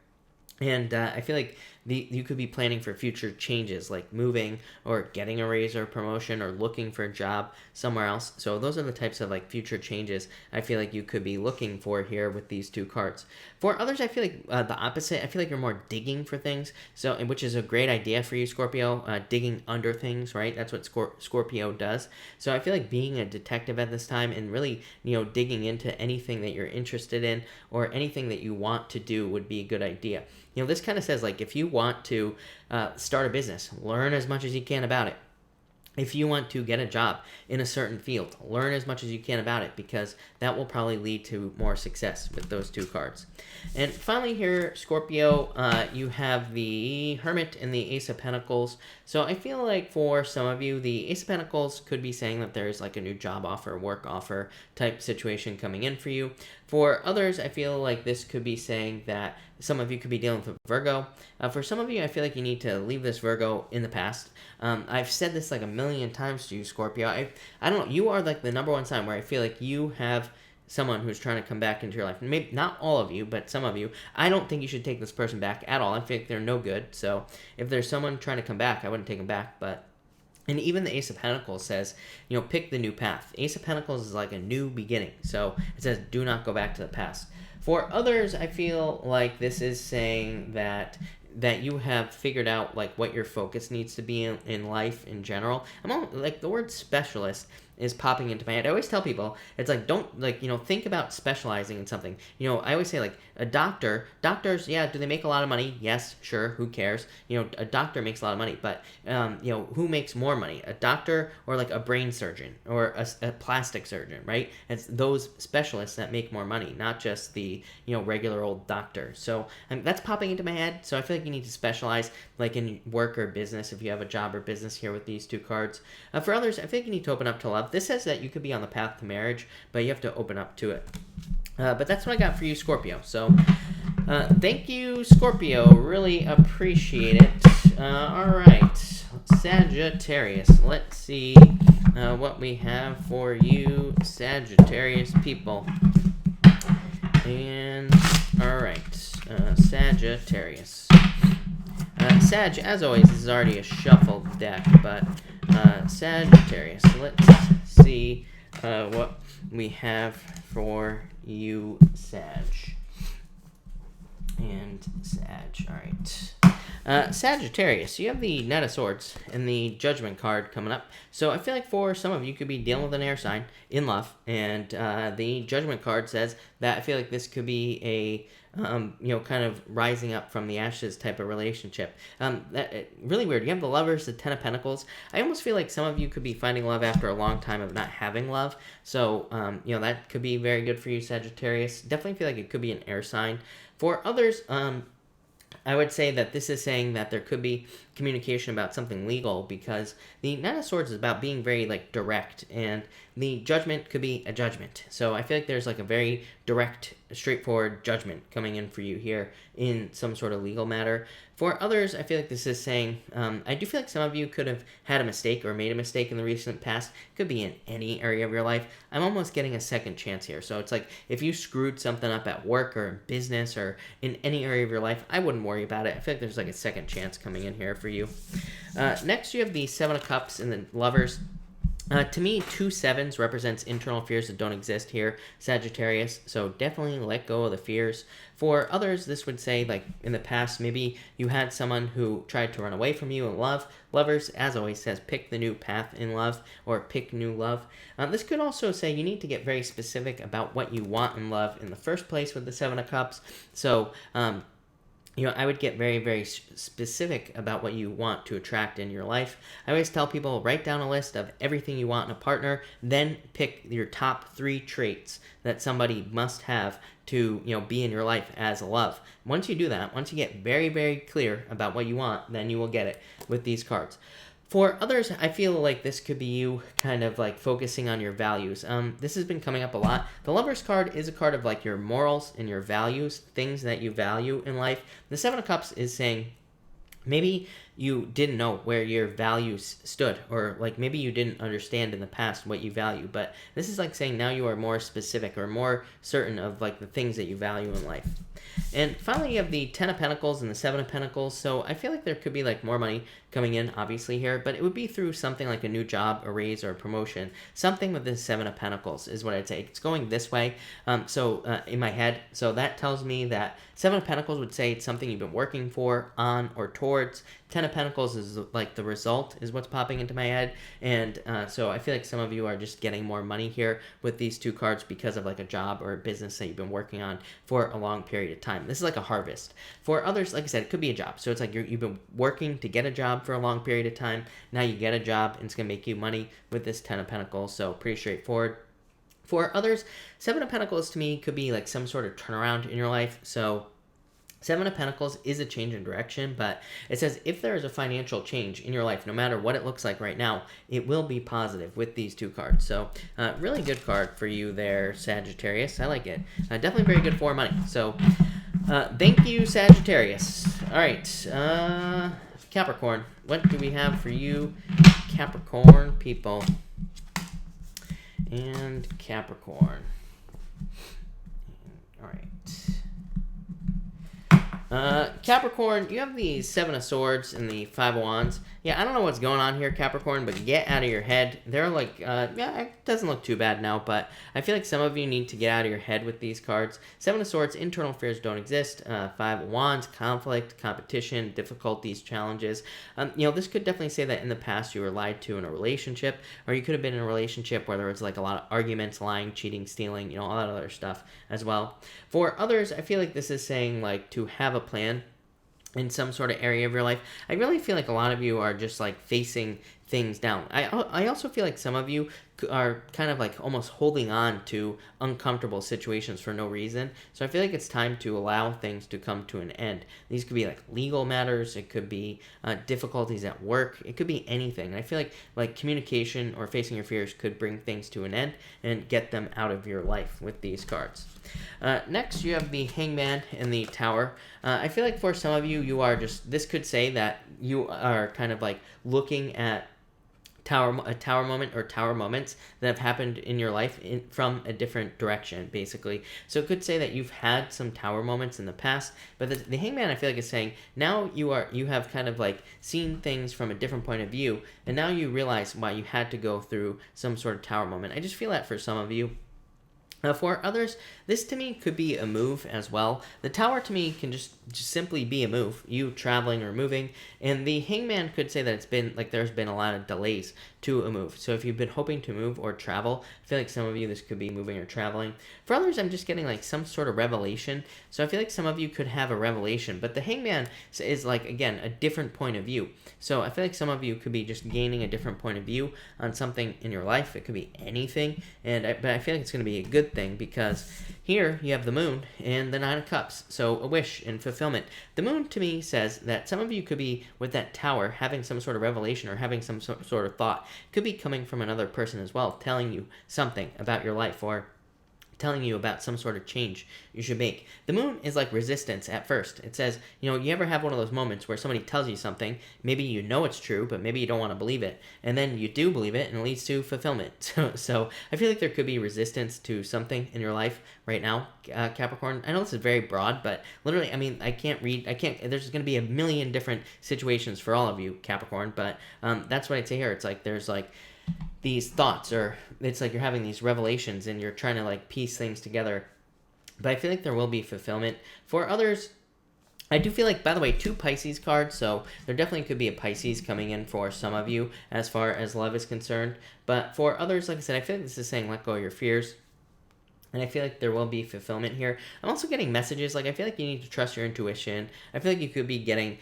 And I feel like you could be planning for future changes, like moving or getting a raise or a promotion or looking for a job somewhere else. So those are the types of like future changes I feel like you could be looking for here with these two cards. For others, I feel like the opposite. I feel like you're more digging for things, so which is a great idea for you, Scorpio, digging under things, right? That's what Scorpio does. So I feel like being a detective at this time and really, digging into anything that you're interested in or anything that you want to do would be a good idea. This kind of says, like, if you want to start a business, learn as much as you can about it. If you want to get a job in a certain field, learn as much as you can about it, because that will probably lead to more success with those two cards. And finally here, Scorpio, you have the Hermit and the Ace of Pentacles. So I feel like for some of you, the Ace of Pentacles could be saying that there's like a new job offer, work offer type situation coming in for you. For others, I feel like this could be saying that some of you could be dealing with Virgo. For some of you, I feel like you need to leave this Virgo in the past. I've said this like a million times to you, Scorpio. I don't know. You are like the number one sign where I feel like you have someone who's trying to come back into your life. Maybe not all of you, but some of you. I don't think you should take this person back at all. I think they're no good. So if there's someone trying to come back, I wouldn't take them back. And even the Ace of Pentacles says, pick the new path. Ace of Pentacles is like a new beginning. So it says, do not go back to the past. For others, I feel like this is saying that you have figured out like what your focus needs to be in life in general. Like the word specialist is popping into my head. I always tell people, it's like, don't think about specializing in something. I always say like doctors, yeah, do they make a lot of money? Yes, sure, who cares? A doctor makes a lot of money, but who makes more money? A doctor or like a brain surgeon or a plastic surgeon, right? It's those specialists that make more money, not just the regular old doctor. So that's popping into my head. So I feel like you need to specialize like in work or business if you have a job or business here with these two cards. For others, I feel like you need to open up to love. This says that you could be on the path to marriage, but you have to open up to it. But that's what I got for you, Scorpio. So thank you, Scorpio. Really appreciate it. All right, Sagittarius. Let's see what we have for you, Sagittarius people. And all right, Sagittarius. Sag, as always, this is already a shuffled deck, but Sagittarius. Let's see what we have for you, Sag. And Sag, all right. Sagittarius, you have the Knight of Swords and the Judgment card coming up. So I feel like for some of you could be dealing with an air sign in love. And the Judgment card says that I feel like this could be a kind of rising up from the ashes type of relationship. Really weird. You have the Lovers, the Ten of Pentacles. I almost feel like some of you could be finding love after a long time of not having love. So, that could be very good for you, Sagittarius. Definitely feel like it could be an air sign. For others, I would say that this is saying that there could be communication about something legal, because the Knight of Swords is about being very direct, and the Judgment could be a judgment. So I feel like there's a very direct, straightforward judgment coming in for you here in some sort of legal matter. For others, I feel like this is saying, I do feel like some of you could have had a mistake or made a mistake in the recent past. It could be in any area of your life. I'm almost getting a second chance here. So it's like if you screwed something up at work or in business or in any area of your life, I wouldn't worry about it. I feel like there's a second chance coming in here for you. Next, you have the Seven of Cups and the Lovers. To me, 2 sevens represents internal fears that don't exist here, Sagittarius. So definitely let go of the fears. For others, this would say, in the past, maybe you had someone who tried to run away from you in love. Lovers, as always, says pick the new path in love or pick new love. This could also say you need to get very specific about what you want in love in the first place with the Seven of Cups. So, I would get very, very specific about what you want to attract in your life. I always tell people, write down a list of everything you want in a partner, then pick your top 3 traits that somebody must have to, be in your life as a love. Once you do that, once you get very, very clear about what you want, then you will get it with these cards. For others, I feel like this could be you kind of focusing on your values. This has been coming up a lot. The Lovers card is a card of your morals and your values, things that you value in life. The Seven of Cups is saying maybe you didn't know where your values stood, or maybe you didn't understand in the past what you value, but this is saying now you are more specific or more certain of the things that you value in life. And finally, you have the Ten of Pentacles and the Seven of Pentacles. So I feel like there could be more money coming in, obviously, here, but it would be through something like a new job, a raise, or a promotion. Something with the Seven of Pentacles is what I'd say. It's going this way. In my head, so that tells me that Seven of Pentacles would say it's something you've been working for, on, or towards. Ten of Pentacles is the result is what's popping into my head. And so I feel like some of you are just getting more money here with these 2 cards because of a job or a business that you've been working on for a long period of time. This is a harvest. For others, like I said, it could be a job. So it's you've been working to get a job for a long period of time. Now you get a job and it's going to make you money with this Ten of Pentacles. So pretty straightforward. For others, Seven of Pentacles to me could be some sort of turnaround in your life. So Seven of Pentacles is a change in direction, but it says if there is a financial change in your life, no matter what it looks like right now, it will be positive with these 2 cards. So really good card for you there, Sagittarius. I like it. Definitely very good for money. So thank you, Sagittarius. All right, Capricorn. What do we have for you, Capricorn people? And Capricorn. Capricorn, you have the Seven of Swords and the Five of Wands. Yeah, I don't know what's going on here, Capricorn, but get out of your head. They're like, yeah, it doesn't look too bad now, but I feel like some of you need to get out of your head with these cards. Seven of Swords, internal fears don't exist. Five of Wands, conflict, competition, difficulties, challenges. This could definitely say that in the past you were lied to in a relationship, or you could have been in a relationship where there was like a lot of arguments, lying, cheating, stealing, all that other stuff as well. For others, I feel like this is saying like to have a plan in some sort of area of your life. I really feel like a lot of you are just like facing things down. I also feel like some of you are kind of like almost holding on to uncomfortable situations for no reason. So I feel like it's time to allow things to come to an end. These could be like legal matters. It could be difficulties at work. It could be anything. And I feel like communication or facing your fears could bring things to an end and get them out of your life with these cards. Next, you have the Hangman and the Tower. I feel like for some of you, this could say that you are kind of like looking at a tower moment or tower moments that have happened in your life from a different direction, basically. So it could say that you've had some tower moments in the past, but the Hangman, I feel like, is saying now you have kind of like seen things from a different point of view, and now you realize why you had to go through some sort of tower moment. I just feel that for some of you. For others, this to me could be a move as well. The Tower to me can just simply be a move, you traveling or moving, and the Hangman could say that it's been like there's been a lot of delays to a move. So if you've been hoping to move or travel, I feel like some of you this could be moving or traveling. For others, I'm just getting like some sort of revelation. So I feel like some of you could have a revelation, but the Hangman is like, again, a different point of view. So I feel like some of you could be just gaining a different point of view on something in your life. It could be anything, but I feel like it's going to be a good thing because here you have the Moon and the Nine of Cups. So a wish and fulfillment. The Moon to me says that some of you could be with that Tower having some sort of revelation or having some sort of thought. It could be coming from another person as well, telling you something about your life or telling you about some sort of change you should make. The Moon is like resistance at first. It says, you ever have one of those moments where somebody tells you something, maybe you know it's true, but maybe you don't want to believe it, and then you do believe it, and it leads to fulfillment. So I feel like there could be resistance to something in your life right now, Capricorn. I know this is very broad, but literally, I mean, there's going to be a million different situations for all of you, Capricorn, but that's what I'd say here. It's like there's like these thoughts, or it's like you're having these revelations and you're trying to like piece things together, but I feel like there will be fulfillment. For others, I do feel like, by the way, 2 Pisces cards, so there definitely could be a Pisces coming in for some of you as far as love is concerned, but for others, like I said, I feel like this is saying let go of your fears. And I feel like there will be fulfillment here. I'm also getting messages. Like, I feel like you need to trust your intuition. I feel like you could be getting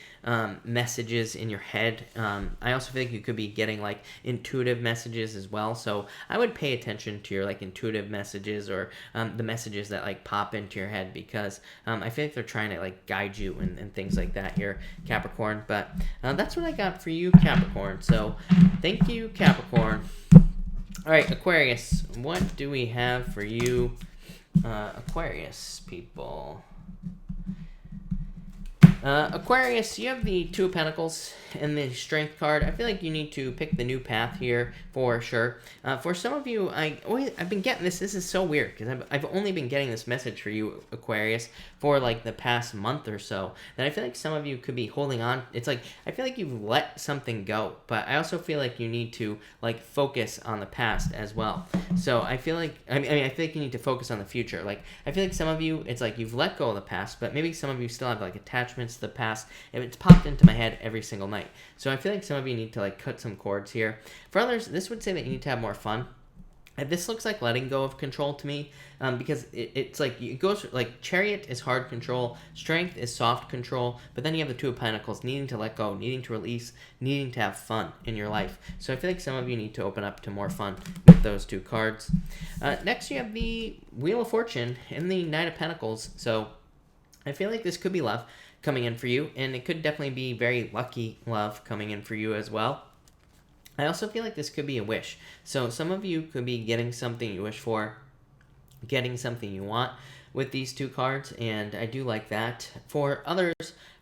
messages in your head. I also feel like you could be getting, like, intuitive messages as well. So I would pay attention to your, like, intuitive messages or the messages that, like, pop into your head. Because I feel like they're trying to, like, guide you and things like that here, Capricorn. But that's what I got for you, Capricorn. So thank you, Capricorn. All right, Aquarius, what do we have for you, Aquarius people? Aquarius, you have the Two of Pentacles and the Strength card. I feel like you need to pick the new path here for sure. For some of you, I've been getting this. This is so weird because I've only been getting this message for you, Aquarius, for like the past month or so. That I feel like some of you could be holding on. It's like I feel like you've let something go, but I also feel like you need to like focus on the past as well. So I feel like I feel like you need to focus on the future. Like I feel like some of you, it's like you've let go of the past, but maybe some of you still have like attachments to the past, and it's popped into my head every single night. So I feel like some of you need to like cut some cords here. For others, this would say that you need to have more fun. This looks like letting go of control to me, because it's like it goes like Chariot is hard control, Strength is soft control, but then you have the Two of Pentacles, needing to let go, needing to release, needing to have fun in your life. So I feel like some of you need to open up to more fun with those 2 cards. Next, you have the Wheel of Fortune and the Knight of Pentacles. So I feel like this could be love coming in for you, and it could definitely be very lucky love coming in for you as well. I also feel like this could be a wish. So some of you could be getting something you wish for getting something you want with these two cards, and I do like that. For others,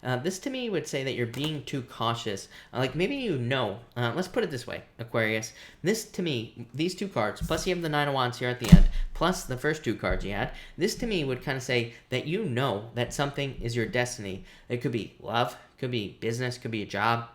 this to me would say that you're being too cautious. Like maybe let's put it this way, Aquarius. This to me, these two cards, plus you have the Nine of Wands here at the end, plus the first two cards you had, this to me would kind of say that you know that something is your destiny. It could be love, could be business, could be a job,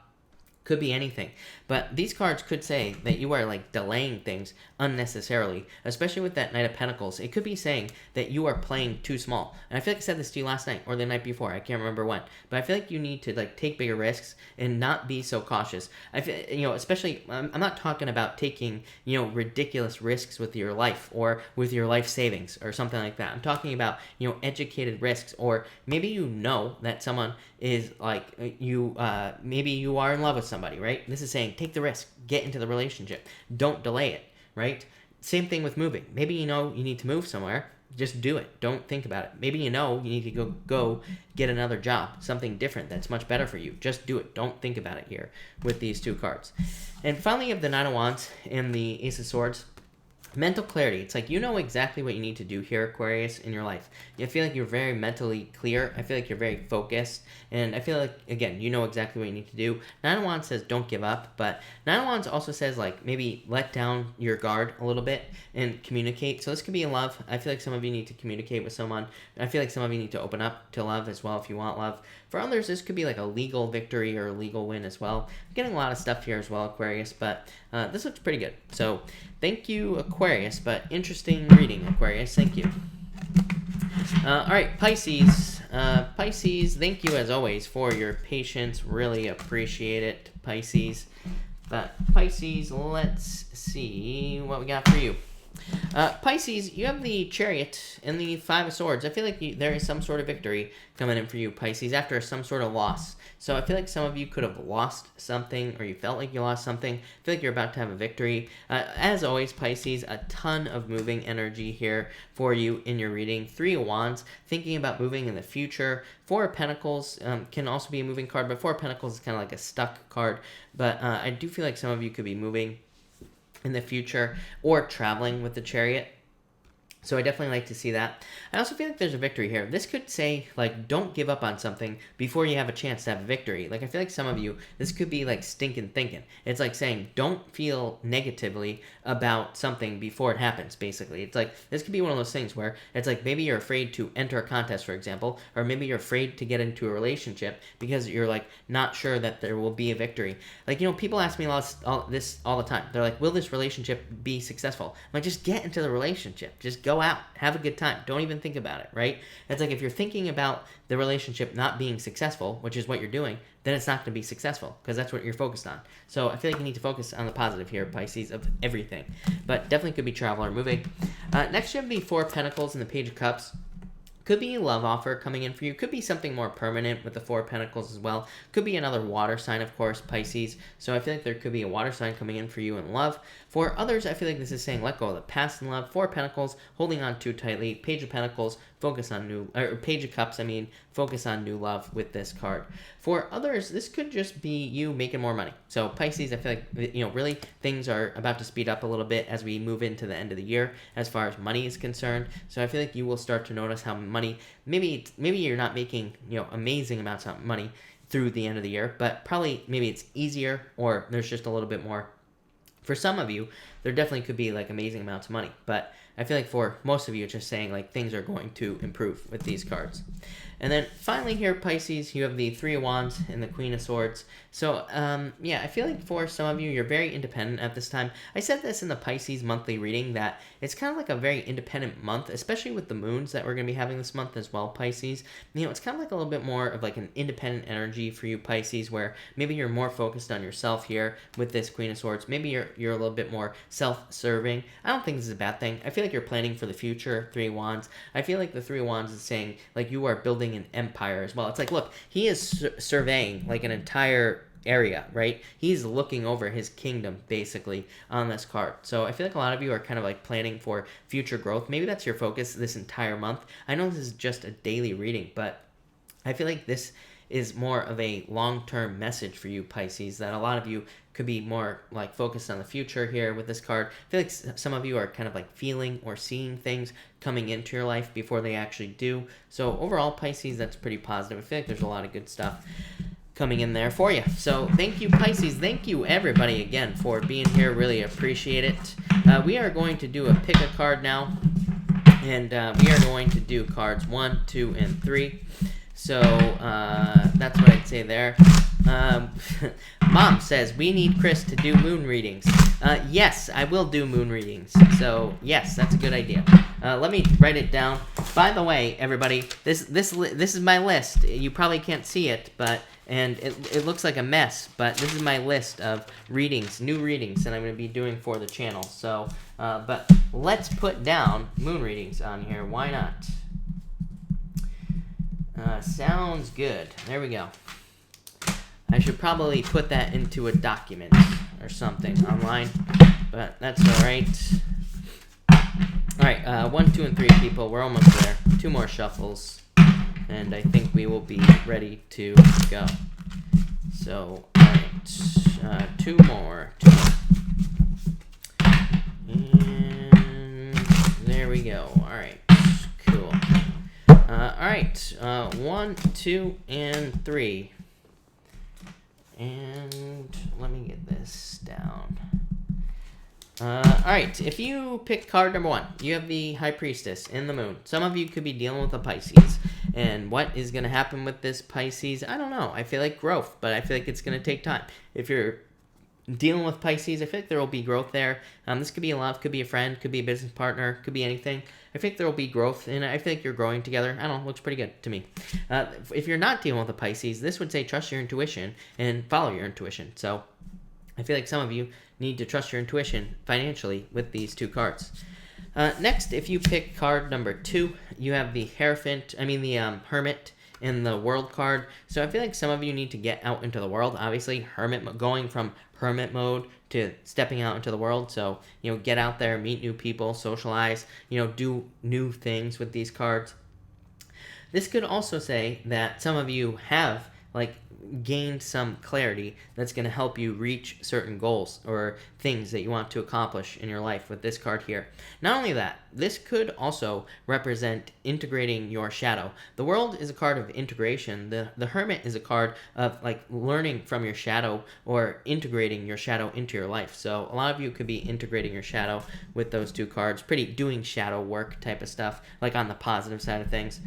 could be anything. But these cards could say that you are like delaying things unnecessarily, especially with that Knight of Pentacles. It could be saying that you are playing too small. And I feel like I said this to you last night or the night before. I can't remember when. But I feel like you need to like take bigger risks and not be so cautious. I feel, especially I'm not talking about taking, ridiculous risks with your life or with your life savings or something like that. I'm talking about, educated risks, or maybe that someone is like maybe you are in love with somebody, right? This is saying take the risk, get into the relationship, don't delay it, right? Same thing with moving. Maybe you need to move somewhere, just do it. Don't think about it. Maybe you need to go get another job, something different that's much better for you. Just do it. Don't think about it here with these two cards. And finally, you have the Nine of Wands and the Ace of Swords. Mental clarity. It's like you know exactly what you need to do here, Aquarius, in your life. I feel like you're very mentally clear. I feel like you're very focused. And I feel like, again, you know exactly what you need to do. Nine of Wands says don't give up. But Nine of Wands also says, like, maybe let down your guard a little bit and communicate. So this could be in love. I feel like some of you need to communicate with someone. I feel like some of you need to open up to love as well if you want love. For others, this could be like a legal victory or a legal win as well. I'm getting a lot of stuff here as well, Aquarius. But this looks pretty good. So thank you, Aquarius, but interesting reading, Aquarius. Thank you. All right, Pisces. Pisces, thank you as always for your patience. Really appreciate it, Pisces. But Pisces, let's see what we got for you. Pisces, you have the Chariot and the Five of Swords. I feel like there is some sort of victory coming in for you, Pisces, after some sort of loss. So I feel like some of you could have lost something, or you felt like you lost something. I feel like you're about to have a victory. As always, Pisces, a ton of moving energy here for you in your reading. Three of Wands, thinking about moving in the future. Four of Pentacles can also be a moving card, but Four of Pentacles is kind of like a stuck card. But I do feel like some of you could be moving in the future or traveling with the Chariot. So I definitely like to see that. I also feel like there's a victory here. This could say, like, don't give up on something before you have a chance to have a victory. Like, I feel like some of you, this could be like stinking thinking. It's like saying, don't feel negatively about something before it happens, basically. It's like, this could be one of those things where it's like, maybe you're afraid to enter a contest, for example, or maybe you're afraid to get into a relationship because you're, like, not sure that there will be a victory. Like, people ask me this all the time. They're like, will this relationship be successful? I'm like, just get into the relationship. Just go out, have a good time. Don't even think about it, right? It's like if you're thinking about the relationship not being successful, which is what you're doing, then it's not going to be successful because that's what you're focused on. So I feel like you need to focus on the positive here, Pisces, of everything. But definitely could be travel or moving. Next, you have the Four of Pentacles and the Page of Cups. Could be a love offer coming in for you. Could be something more permanent with the Four of Pentacles as well. Could be another water sign, of course, Pisces. So I feel like there could be a water sign coming in for you in love. For others, I feel like this is saying let go of the past in love. Four of Pentacles, holding on too tightly. Page of Pentacles, focus on Page of Cups, focus on new love with this card. For others, this could just be you making more money. So Pisces, I feel like, really things are about to speed up a little bit as we move into the end of the year as far as money is concerned. So I feel like you will start to notice how money, maybe you're not making, amazing amounts of money through the end of the year, but probably maybe it's easier or there's just a little bit more. For some of you, there definitely could be like amazing amounts of money, but I feel like for most of you, it's just saying like things are going to improve with these cards. And then finally here, Pisces, you have the Three of Wands and the Queen of Swords. So, I feel like for some of you, you're very independent at this time. I said this in the Pisces monthly reading that it's kind of like a very independent month, especially with the moons that we're going to be having this month as well, Pisces. It's kind of like a little bit more of like an independent energy for you, Pisces, where maybe you're more focused on yourself here with this Queen of Swords. Maybe you're a little bit more self-serving. I don't think this is a bad thing. I feel like you're planning for the future, Three of Wands. I feel like the Three of Wands is saying like you are building an empire as well. It's like, look, he is surveying like an entire area, right? He's looking over his kingdom basically on this card. So I feel like a lot of you are kind of like planning for future growth. Maybe that's your focus this entire month. I know this is just a daily reading, but I feel like this is more of a long-term message for you, Pisces, that a lot of you could be more like focused on the future here with this card. I feel like some of you are kind of like feeling or seeing things coming into your life before they actually do. So overall, Pisces, that's pretty positive. I feel like there's a lot of good stuff coming in there for you. So thank you, Pisces. Thank you, everybody, again, for being here. Really appreciate it. We are going to do a pick a card now. And we are going to do cards 1, 2, and 3. So that's what I'd say there. Mom says, we need Chris to do moon readings. Yes, I will do moon readings. So, yes, that's a good idea. Let me write it down. By the way, everybody, this is my list. You probably can't see it, and it looks like a mess, but this is my list of readings, new readings that I'm going to be doing for the channel. So, but let's put down moon readings on here. Why not? Sounds good. There we go. I should probably put that into a document or something online, but that's all right. All right, 1, 2, and 3 people. We're almost there. 2 more shuffles, and I think we will be ready to go. So, all right, 2 more. And there we go. All right, cool. All right, 1, 2, and 3. And let me get this down. All right, if you pick card number 1, you have the High Priestess in the moon. Some of you could be dealing with a Pisces. And what is going to happen with this Pisces? I don't know. I feel like growth, but I feel like it's going to take time. If you're dealing with Pisces, I feel like there will be growth there. This could be a love, could be a friend, could be a business partner, could be anything. I think there will be growth, and I think you're growing together. I don't know, looks pretty good to me. If you're not dealing with a Pisces, this would say trust your intuition and follow your intuition. So I feel like some of you need to trust your intuition financially with these 2 cards. Next, if you pick card number 2, you have the Hermit in the World card. So I feel like some of you need to get out into the world. Obviously, going from hermit mode to stepping out into the world. So, get out there, meet new people, socialize, do new things with these cards. This could also say that some of you have gained some clarity that's going to help you reach certain goals or things that you want to accomplish in your life with this card here. Not only that, this could also represent integrating your shadow. The World is a card of integration. The Hermit is a card of learning from your shadow or integrating your shadow into your life. So a lot of you could be integrating your shadow with those 2 cards, pretty doing shadow work type of stuff, on the positive side of things.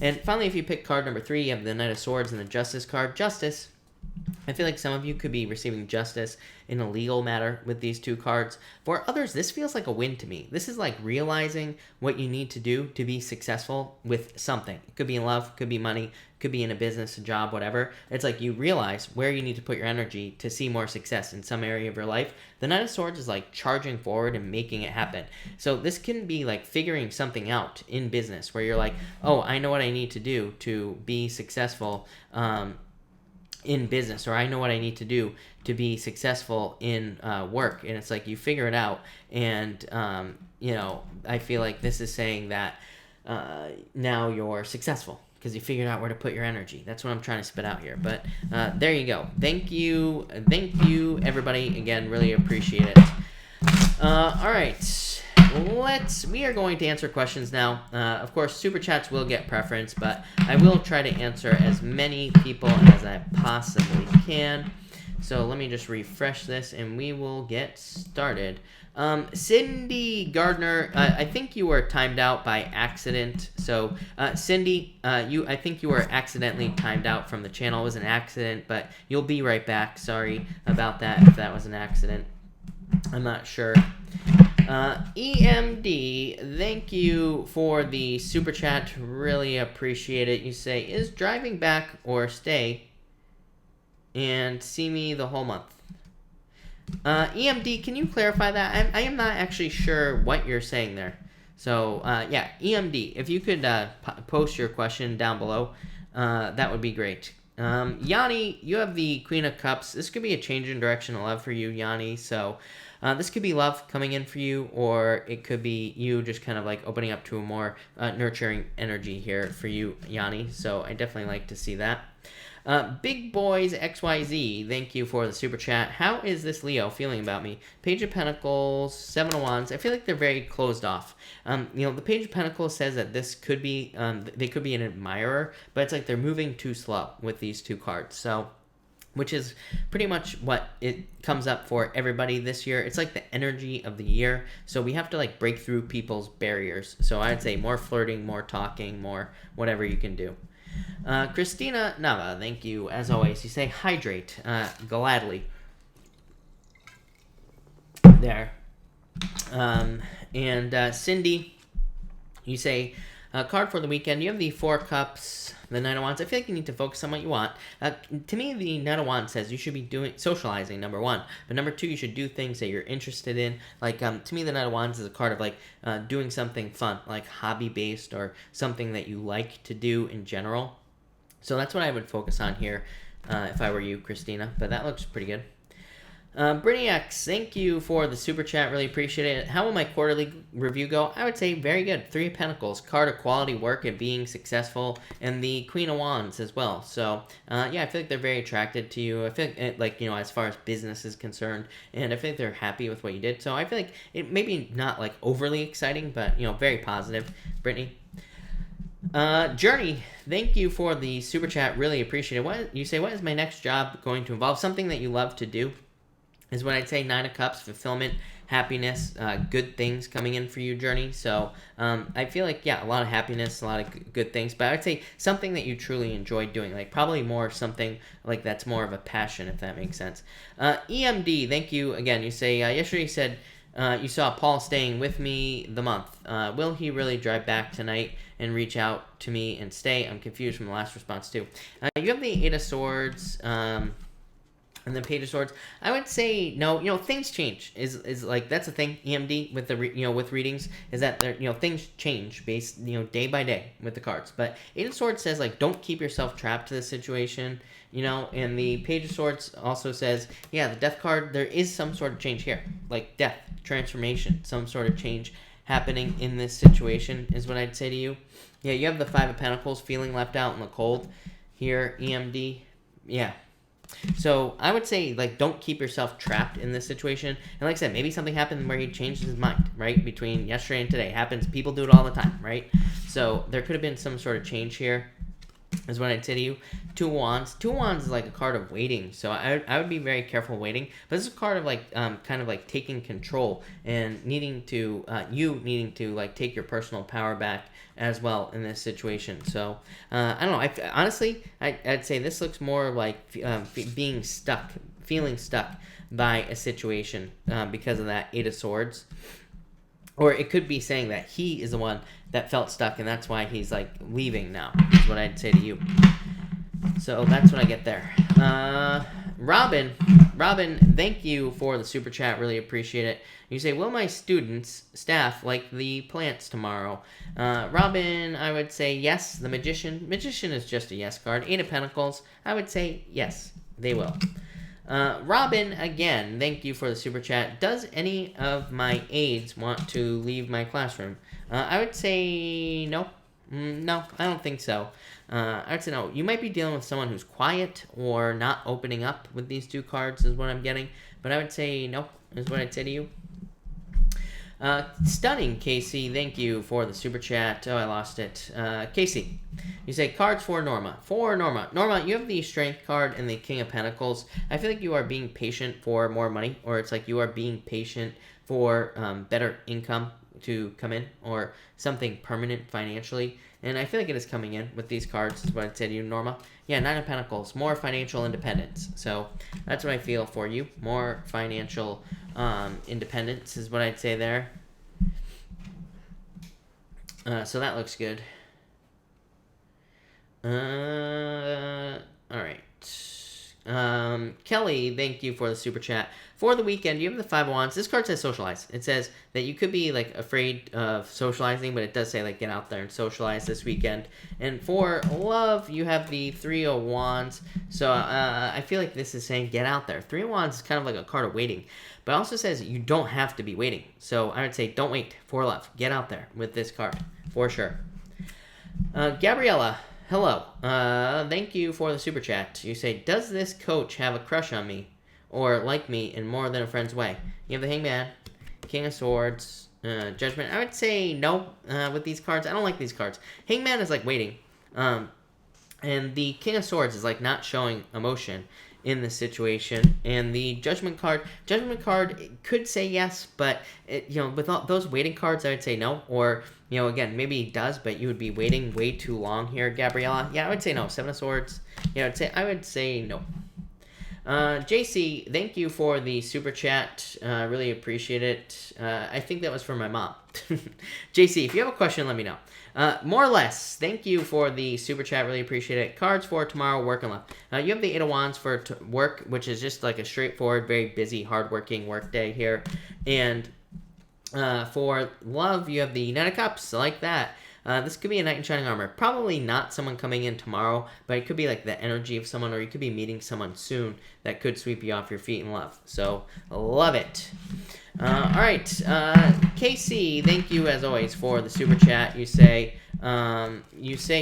And finally, if you pick card number 3, you have the Knight of Swords and the Justice card. Justice, I feel like some of you could be receiving justice in a legal matter with these 2 cards. For others, this feels like a win to me. This is realizing what you need to do to be successful with something. It could be in love, could be money, could be in a business, a job, whatever. It's you realize where you need to put your energy to see more success in some area of your life. The Knight of Swords is charging forward and making it happen. So this can be figuring something out in business where you're oh, I know what I need to do to be successful in business, or I know what I need to do to be successful in work. And it's you figure it out. And, I feel like this is saying that now you're successful because you figured out where to put your energy. That's what I'm trying to spit out here. But there you go. Thank you, everybody. Again, really appreciate it. All right. We are going to answer questions now. Of course, Super Chats will get preference, but I will try to answer as many people as I possibly can. So let me just refresh this, and we will get started. Cindy Gardner, I think you were timed out by accident. So, Cindy, I think you were accidentally timed out from the channel. It was an accident, but you'll be right back. Sorry about that if that was an accident. I'm not sure. EMD, thank you for the super chat. Really appreciate it. You say, is driving back or stay and see me the whole month? EMD, can you clarify that? I am not actually sure what you're saying there. So, yeah, EMD, if you could post your question down below, that would be great. Yanni, you have the Queen of Cups. This could be a change in direction of love for you, Yanni. So, this could be love coming in for you, or it could be you just kind of opening up to a more nurturing energy here for you, Yanni. So I definitely like to see that. Big Boys XYZ, thank you for the super chat. How is this Leo feeling about me? Page of Pentacles, Seven of Wands. I feel like they're very closed off. The Page of Pentacles says that this could be, they could be an admirer, but it's like they're moving too slow with these two cards. So, which is pretty much what it comes up for everybody this year. It's like the energy of the year. So we have to like break through people's barriers. So I'd say more flirting, more talking, more whatever you can do. Christina Nava, thank you. As always, you say hydrate, gladly. There. Cindy, you say, card for the weekend. You have the Four Cups, the Knight of Wands. I feel like you need to focus on what you want. To me, the Knight of Wands says you should be socializing, number one. But number two, you should do things that you're interested in. Like, to me, the Knight of Wands is a card of, like, doing something fun, like hobby-based or something that you like to do in general. So that's what I would focus on here if I were you, Christina. But that looks pretty good. Brittany X, thank you for the super chat. Really appreciate it. How will my quarterly review go? I would say very good. Three of Pentacles, card of quality work and being successful, and the Queen of Wands as well. So, yeah, I feel like they're very attracted to you. I feel like, as far as business is concerned, and I feel like they're happy with what you did. So I feel like it maybe not like overly exciting, but, very positive. Brittany. Journey, thank you for the super chat. Really appreciate it. What is my next job going to involve? Something that you love to do is what I'd say. Nine of Cups, fulfillment, happiness, good things coming in for you, Journey. So I feel like, yeah, a lot of happiness, a lot of good things. But I would say something that you truly enjoy doing, like probably more something like that's more of a passion, if that makes sense. EMD, thank you again. You say, yesterday you said you saw Paul staying with me the month. Will he really drive back tonight and reach out to me and stay? I'm confused from the last response too. You have the Eight of Swords, and then Page of Swords. I would say no. Things change. Is like that's the thing. EMD with the with readings is that things change based day by day with the cards. But Eight of Swords says like don't keep yourself trapped to this situation. And the Page of Swords also says the Death card. There is some sort of change here, like death, transformation, some sort of change happening in this situation is what I'd say to you. Yeah, you have the Five of Pentacles, feeling left out in the cold here. EMD. Yeah. So I would say, like, don't keep yourself trapped in this situation. And like I said, maybe something happened where he changed his mind, right? Between yesterday and today. Happens. People do it all the time, right? So there could have been some sort of change here, is what I'd say to you. Two of Wands. Two of Wands is like a card of waiting. So I would be very careful waiting. But this is a card of, like, kind of like taking control and needing to, like, take your personal power back as well in this situation. So I don't know. Honestly, I'd say this looks more like being stuck, feeling stuck by a situation because of that Eight of Swords. Or it could be saying that he is the one that felt stuck, and that's why he's like leaving now, is what I'd say to you. So that's what I get there. Robin, thank you for the super chat. Really appreciate it. You say, will my staff like the plants tomorrow? Robin, I would say yes. The Magician is just a yes card. Eight of Pentacles, I would say yes, they will. Robin, again, thank you for the super chat. Does any of my aides want to leave my classroom? I would say no. No, I don't think so. I would say no. You might be dealing with someone who's quiet or not opening up with these two cards is what I'm getting. But I would say no, is what I'd say to you. Stunning, Casey, thank you for the super chat. Oh, I lost it. Casey, you say cards for Norma. Norma, you have the Strength card and the King of Pentacles. I feel like you are being patient for more money, or it's like you are being patient for better income to come in, or something permanent financially. And I feel like it is coming in with these cards, is what I'd say to you, Norma. Yeah, Nine of Pentacles, more financial independence. So that's what I feel for you. More financial independence is what I'd say there. So that looks good. All right. Kelly, thank you for the super chat. For the weekend, you have the Five of Wands. This card says socialize. It says that you could be like afraid of socializing, but it does say like get out there and socialize this weekend. And for love, you have the Three of Wands. So I feel like this is saying get out there. Three of Wands is kind of like a card of waiting, but it also says you don't have to be waiting. So I would say don't wait for love. Get out there with this card for sure. Gabriella, hello. Thank you for the super chat. You say, does this coach have a crush on me or like me in more than a friend's way? You have the Hangman, King of Swords, Judgment. I would say no with these cards. I don't like these cards. Hangman is like waiting. And the King of Swords is like not showing emotion in this situation. And the Judgment card could say yes, but with all those waiting cards, I would say no. Or again, maybe he does, but you would be waiting way too long here, Gabriella. Yeah, I would say no. Seven of Swords. Yeah, I would say no. JC, thank you for the super chat. Really appreciate it. I think that was for my mom. JC, if you have a question, let me know. More or less, thank you for the super chat. Really appreciate it. Cards for tomorrow, work and love. You have the Eight of Wands for work, which is just like a straightforward, very busy, hardworking work day here. And for love, you have the Knight of Cups, like that. This could be a knight in shining armor. Probably not someone coming in tomorrow, but it could be like the energy of someone, or you could be meeting someone soon that could sweep you off your feet in love. So, love it. All right. KC, thank you as always for the super chat. You say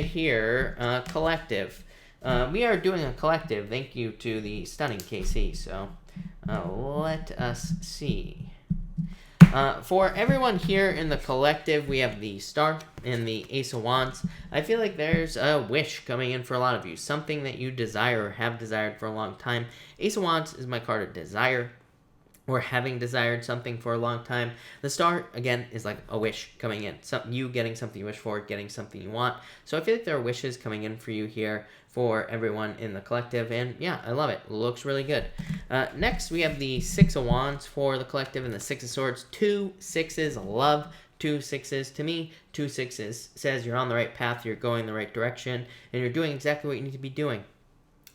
here, collective. We are doing a collective. Thank you to the stunning KC. So, let us see. For everyone here in the collective, we have the Star and the Ace of Wands. I feel like there's a wish coming in for a lot of you. Something that you desire or have desired for a long time. Ace of Wands is my card of desire, or having desired something for a long time. The Star, again, is like a wish coming in. You getting something you wish for, getting something you want. So I feel like there are wishes coming in for you here for everyone in the collective. And yeah, I love it. Looks really good. Next, we have the Six of Wands for the collective and the Six of Swords. 2 6s, love 2 6s. To me, 2 6s says you're on the right path, you're going the right direction, and you're doing exactly what you need to be doing.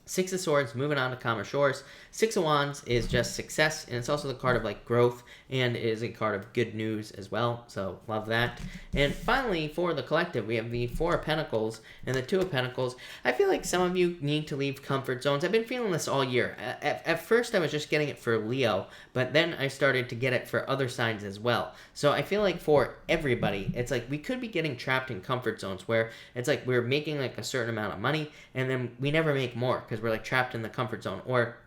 Six of Swords, moving on to calmer shores. Six of Wands is just success, and it's also the card of like growth, and it is a card of good news as well, so love that. And finally, for the collective, we have the Four of Pentacles and the Two of Pentacles. I feel like some of you need to leave comfort zones. I've been feeling this all year. At first, I was just getting it for Leo, but then I started to get it for other signs as well. So I feel like for everybody, it's like we could be getting trapped in comfort zones where it's like we're making like a certain amount of money, and then we never make more because we're like trapped in the comfort zone. Or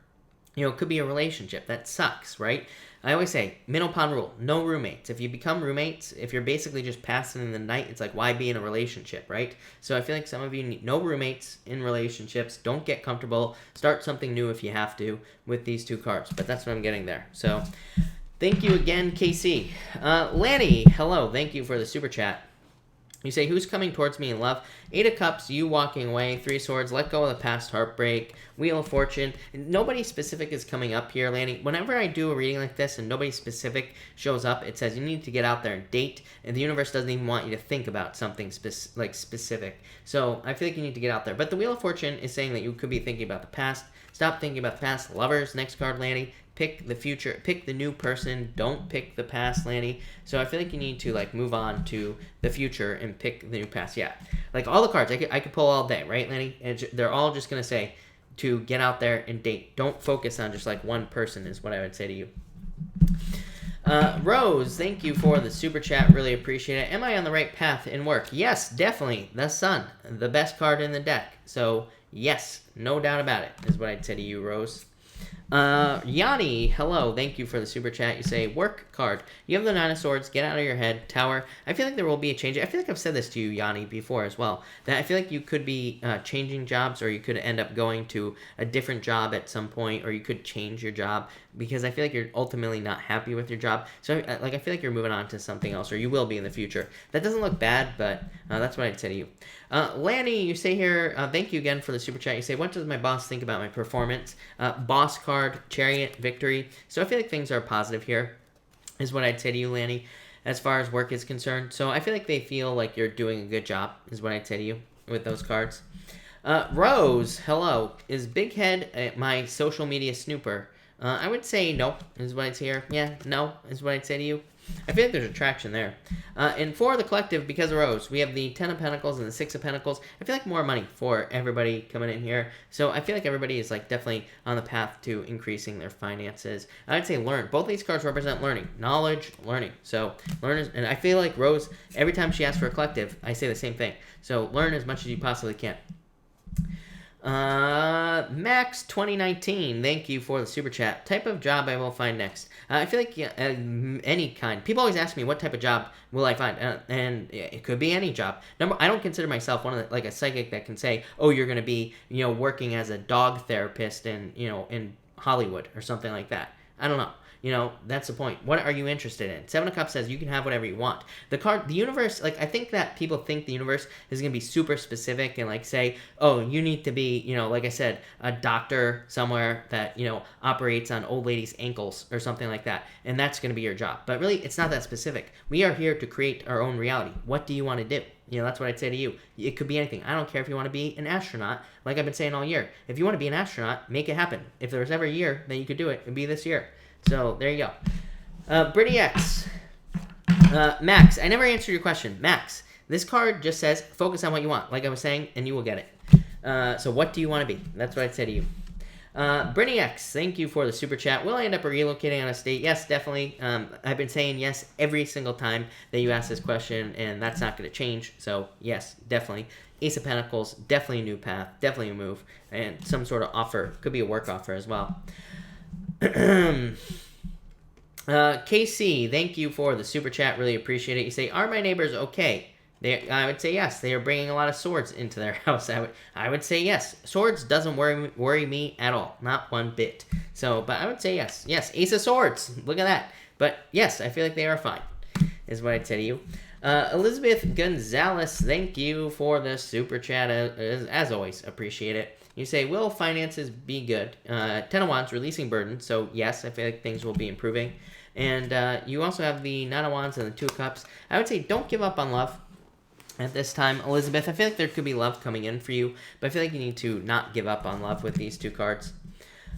it could be a relationship that sucks, right? I always say middle pond rule, no roommates. If you become roommates, if you're basically just passing in the night, it's like, why be in a relationship, right? So I feel like some of you need no roommates in relationships. Don't get comfortable. Start something new if you have to with these two cards. But that's what I'm getting there. So thank you again, KC. Lanny, hello. Thank you for the super chat. You say, who's coming towards me in love? Eight of Cups, you walking away. Three of Swords, let go of the past heartbreak. Wheel of Fortune. Nobody specific is coming up here, Lanny. Whenever I do a reading like this and nobody specific shows up, it says you need to get out there and date, and the universe doesn't even want you to think about something specific. So I feel like you need to get out there. But the Wheel of Fortune is saying that you could be thinking about the past. Stop thinking about the past. Lovers, next card, Lanny. Pick the future, pick the new person, don't pick the past, Lanny. So I feel like you need to like move on to the future and pick the new past. Yeah, like all the cards I could pull all day, right, Lanny? And they're all just gonna say to get out there and date. Don't focus on just like one person is what I would say to you. Rose, thank you for the super chat. Really appreciate it. Am I on the right path in work? Yes, definitely. The Sun, the best card in the deck. So yes, no doubt about it is what I'd say to you, Rose. Yanni, hello, thank you for the super chat. You say, work card. You have the Nine of Swords, get out of your head, Tower. I feel like there will be a change. I feel like I've said this to you, Yanni, before as well. That I feel like you could be changing jobs, or you could end up going to a different job at some point, or you could change your job, because I feel like you're ultimately not happy with your job. So I feel like you're moving on to something else, or you will be in the future. That doesn't look bad, but that's what I'd say to you. Lanny, you say here, thank you again for the super chat. You say, what does my boss think about my performance? Boss card, Chariot, Victory. So I feel like things are positive here, is what I'd say to you, Lanny, as far as work is concerned. So I feel like they feel like you're doing a good job, is what I'd say to you with those cards. Rose, hello. Is Big Head my social media snooper? I would say no, is what I'd say here. Yeah, no, is what I'd say to you. I feel like there's attraction there. And for the collective, because of Rose, we have the 10 of Pentacles and the 6 of Pentacles. I feel like more money for everybody coming in here. So I feel like everybody is like definitely on the path to increasing their finances. I'd say learn. Both these cards represent learning, knowledge, learning. So learn, and I feel like Rose, every time she asks for a collective, I say the same thing. So learn as much as you possibly can. Max 2019, thank you for the super chat. Type of job I will find next. I feel like any kind. People always ask me what type of job will I find, and it could be any job. I don't consider myself one of the, like a psychic that can say, oh, you're going to be, working as a dog therapist in Hollywood or something like that. I don't know. That's the point. What are you interested in? Seven of Cups says you can have whatever you want. The universe, I think that people think the universe is going to be super specific and say, oh, you need to be, like I said, a doctor somewhere that, operates on old ladies' ankles or something like that. And that's going to be your job. But really, it's not that specific. We are here to create our own reality. What do you want to do? That's what I'd say to you. It could be anything. I don't care if you want to be an astronaut, like I've been saying all year. If you want to be an astronaut, make it happen. If there was ever a year that you could do it, it'd be this year. So, there you go. Brittany X. Max, I never answered your question. Max, this card just says, focus on what you want, like I was saying, and you will get it. So, what do you want to be? That's what I'd say to you. Brittany X, thank you for the super chat. Will I end up relocating on a state? Yes, definitely. I've been saying yes every single time that you ask this question, and that's not going to change. So, yes, definitely. Ace of Pentacles, definitely a new path, definitely a move, and some sort of offer. Could be a work offer as well. KC, thank you for the super chat. Really appreciate it. You say, are my neighbors okay? I would say yes. They are bringing a lot of swords into their house. I would say yes. Swords doesn't worry me at all. Not one bit. So, but I would say yes. Yes, Ace of Swords. Look at that. But yes, I feel like they are fine, is what I'd say to you. Elizabeth Gonzalez, thank you for the super chat. As always, appreciate it. You say, will finances be good? 10 of Wands, releasing burden. So, yes, I feel like things will be improving. And you also have the 9 of Wands and the 2 of Cups. I would say don't give up on love at this time. Elizabeth, I feel like there could be love coming in for you. But I feel like you need to not give up on love with these 2 cards.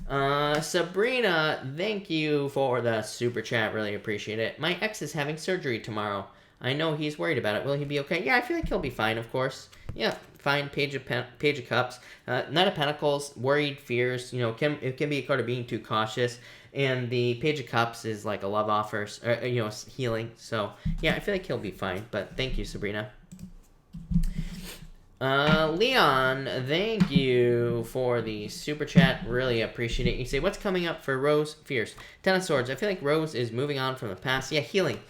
Sabrina, thank you for the super chat. Really appreciate it. My ex is having surgery tomorrow. I know he's worried about it. Will he be okay? Yeah, I feel like he'll be fine, of course. Yeah, fine. Page of Cups. Knight of Pentacles, worried, fears. It can be a card of being too cautious. And the Page of Cups is like a love offer, or, healing. So, yeah, I feel like he'll be fine. But thank you, Sabrina. Leon, thank you for the super chat. Really appreciate it. You say, what's coming up for Rose? Fierce. 10 of Swords. I feel like Rose is moving on from the past. Yeah, healing.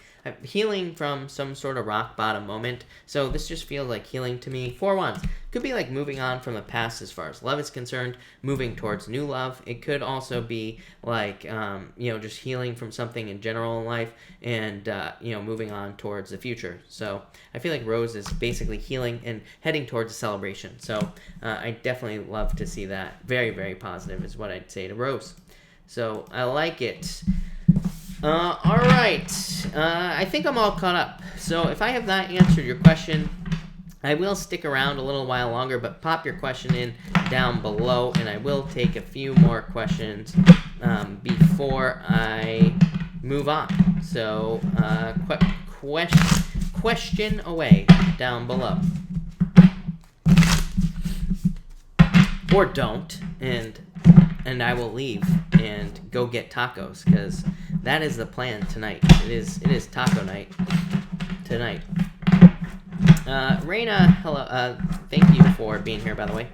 Healing from some sort of rock bottom moment. So this just feels like healing to me. 4 Wands. Could be like moving on from the past as far as love is concerned. Moving towards new love. It could also be like, just healing from something in general in life. And, moving on towards the future. So I feel like Rose is basically healing and heading towards a celebration. So I definitely love to see that. Very, very positive is what I'd say to Rose. So I like it. All right. I think I'm all caught up. So if I have not answered your question, I will stick around a little while longer, but pop your question in down below, and I will take a few more questions before I move on. So question away down below. Or don't, and I will leave and go get tacos, because that is the plan tonight. It is taco night tonight. Reina, hello. Thank you for being here, by the way,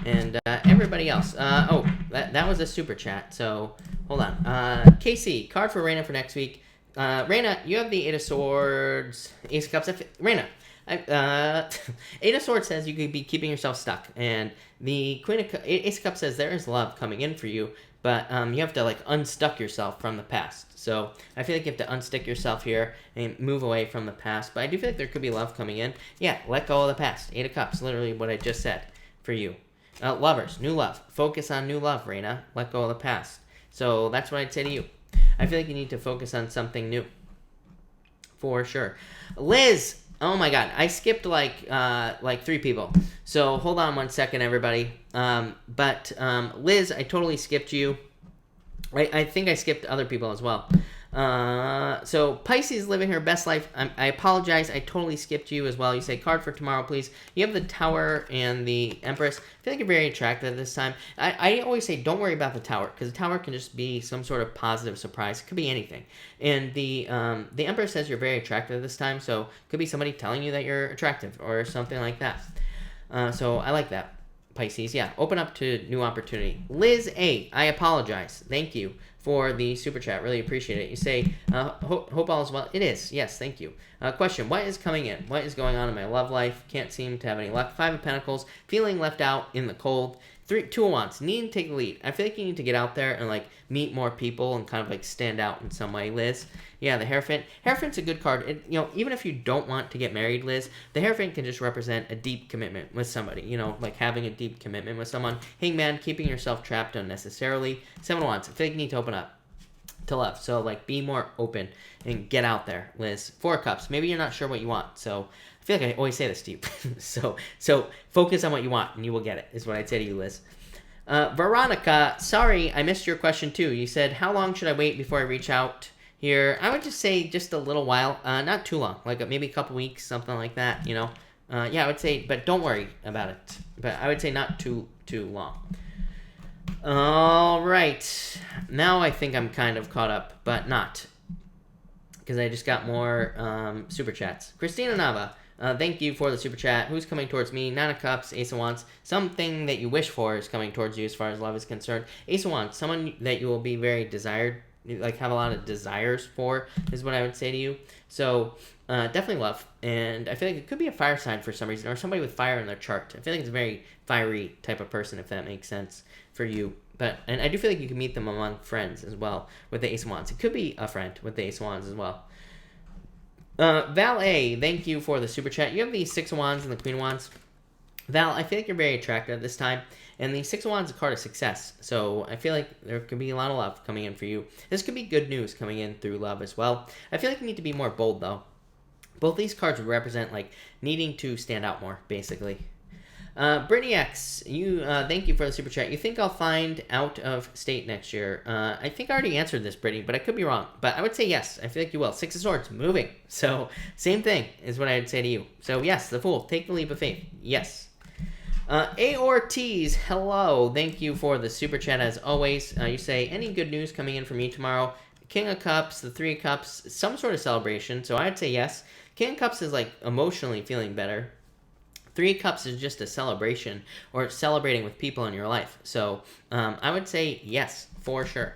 and everybody else. That was a super chat. So hold on. Casey, card for Reina for next week. Reina, you have the 8 of Swords, Ace of Cups. Reina, 8 of Swords says you could be keeping yourself stuck, and the Ace of Cups says there is love coming in for you, but you have to unstuck yourself from the past. So I feel like you have to unstick yourself here and move away from the past. But I do feel like there could be love coming in. Yeah, let go of the past. 8 of Cups, literally what I just said for you. Lovers, new love. Focus on new love, Reina. Let go of the past. So that's what I'd say to you. I feel like you need to focus on something new. For sure. Liz, oh my god, I skipped like 3 people. So hold on 1 second, everybody. Liz, I totally skipped you. I think I skipped other people as well. So Pisces living her best life. I apologize. I totally skipped you as well. You say card for tomorrow, please. You have the Tower and the Empress. I feel like you're very attractive this time. I always say don't worry about the Tower, because the Tower can just be some sort of positive surprise. It could be anything. And the Empress says you're very attractive this time, so it could be somebody telling you that you're attractive or something like that. So I like that. Pisces, yeah, open up to new opportunity. Liz A, I apologize. Thank you for the super chat. Really appreciate it. You say, hope all is well. It is. Yes, thank you. Question, what is coming in? What is going on in my love life? Can't seem to have any luck. 5 of Pentacles, feeling left out in the cold. 2 of Wands, need to take the lead. I feel like you need to get out there and, like, meet more people and kind of, like, stand out in some way, Liz. Yeah, the Hierophant. Hierophant's a good card. Even if you don't want to get married, Liz, the Hierophant can just represent a deep commitment with somebody. Like having a deep commitment with someone. Hangman, keeping yourself trapped unnecessarily. 7 of Wands, I feel like you need to open up to love. So, like, be more open and get out there, Liz. 4 of Cups, maybe you're not sure what you want. So, I feel like I always say this to you. so focus on what you want and you will get it, is what I'd say to you, Liz. Veronica, sorry, I missed your question too. You said, how long should I wait before I reach out here? I would just say just a little while, not too long, like maybe a couple weeks, something like that, Yeah, I would say, but don't worry about it. But I would say not too long. All right. Now I think I'm kind of caught up, but not, because I just got more super chats. Christina Nava, thank you for the super chat. Who's coming towards me? 9 of Cups, Ace of Wands. Something that you wish for is coming towards you as far as love is concerned. Ace of Wands, someone that you will be very desired, like have a lot of desires for, is what I would say to you. So definitely love. And I feel like it could be a fire sign for some reason, or somebody with fire in their chart. I feel like it's a very fiery type of person, if that makes sense for you. And I do feel like you can meet them among friends as well with the Ace of Wands. It could be a friend with the Ace of Wands as well. Val A, thank you for the super chat. You have the 6 of Wands and the Queen of Wands. Val, I feel like you're very attractive this time. And the 6 of Wands is a card of success. So I feel like there could be a lot of love coming in for you. This could be good news coming in through love as well. I feel like you need to be more bold, though. Both these cards represent, like, needing to stand out more, basically. Brittany X, thank you for the super chat. You think I'll find out of state next year? I think I already answered this, Brittany, but I could be wrong. But I would say yes. I feel like you will. 6 of Swords, moving. So same thing is what I would say to you. So yes, the Fool, take the leap of faith. Yes. A Ortiz, hello. Thank you for the super chat as always. You say, any good news coming in for me tomorrow? King of Cups, the 3 of Cups, some sort of celebration. So I'd say yes. King of Cups is like emotionally feeling better. 3 of Cups is just a celebration or celebrating with people in your life. So I would say yes, for sure.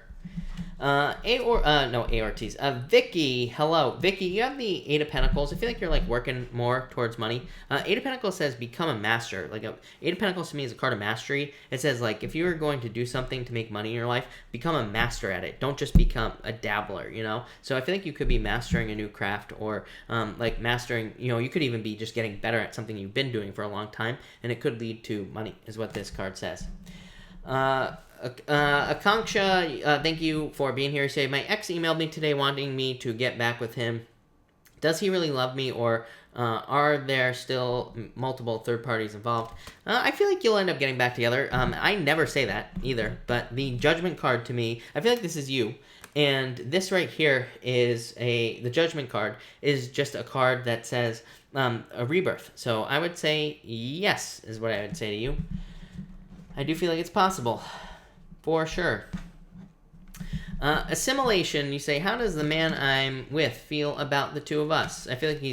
Ortiz. Vicky, hello. Vicky, you have the 8 of Pentacles. I feel like you're like working more towards money. 8 of Pentacles says become a master. Like 8 of Pentacles to me is a card of mastery. It says like if you are going to do something to make money in your life, become a master at it. Don't just become a dabbler, So I feel like you could be mastering a new craft or like mastering, you could even be just getting better at something you've been doing for a long time, and it could lead to money, is what this card says. Akanksha, thank you for being here. Say, my ex emailed me today wanting me to get back with him. Does he really love me, or are there still multiple third parties involved? I feel like you'll end up getting back together. I never say that either, but the Judgment card to me, I feel like this is you. And this right here is the Judgment card is just a card that says a rebirth. So I would say yes, is what I would say to you. I do feel like it's possible. For sure. Assimilation, you say, how does the man I'm with feel about the 2 of us? I feel like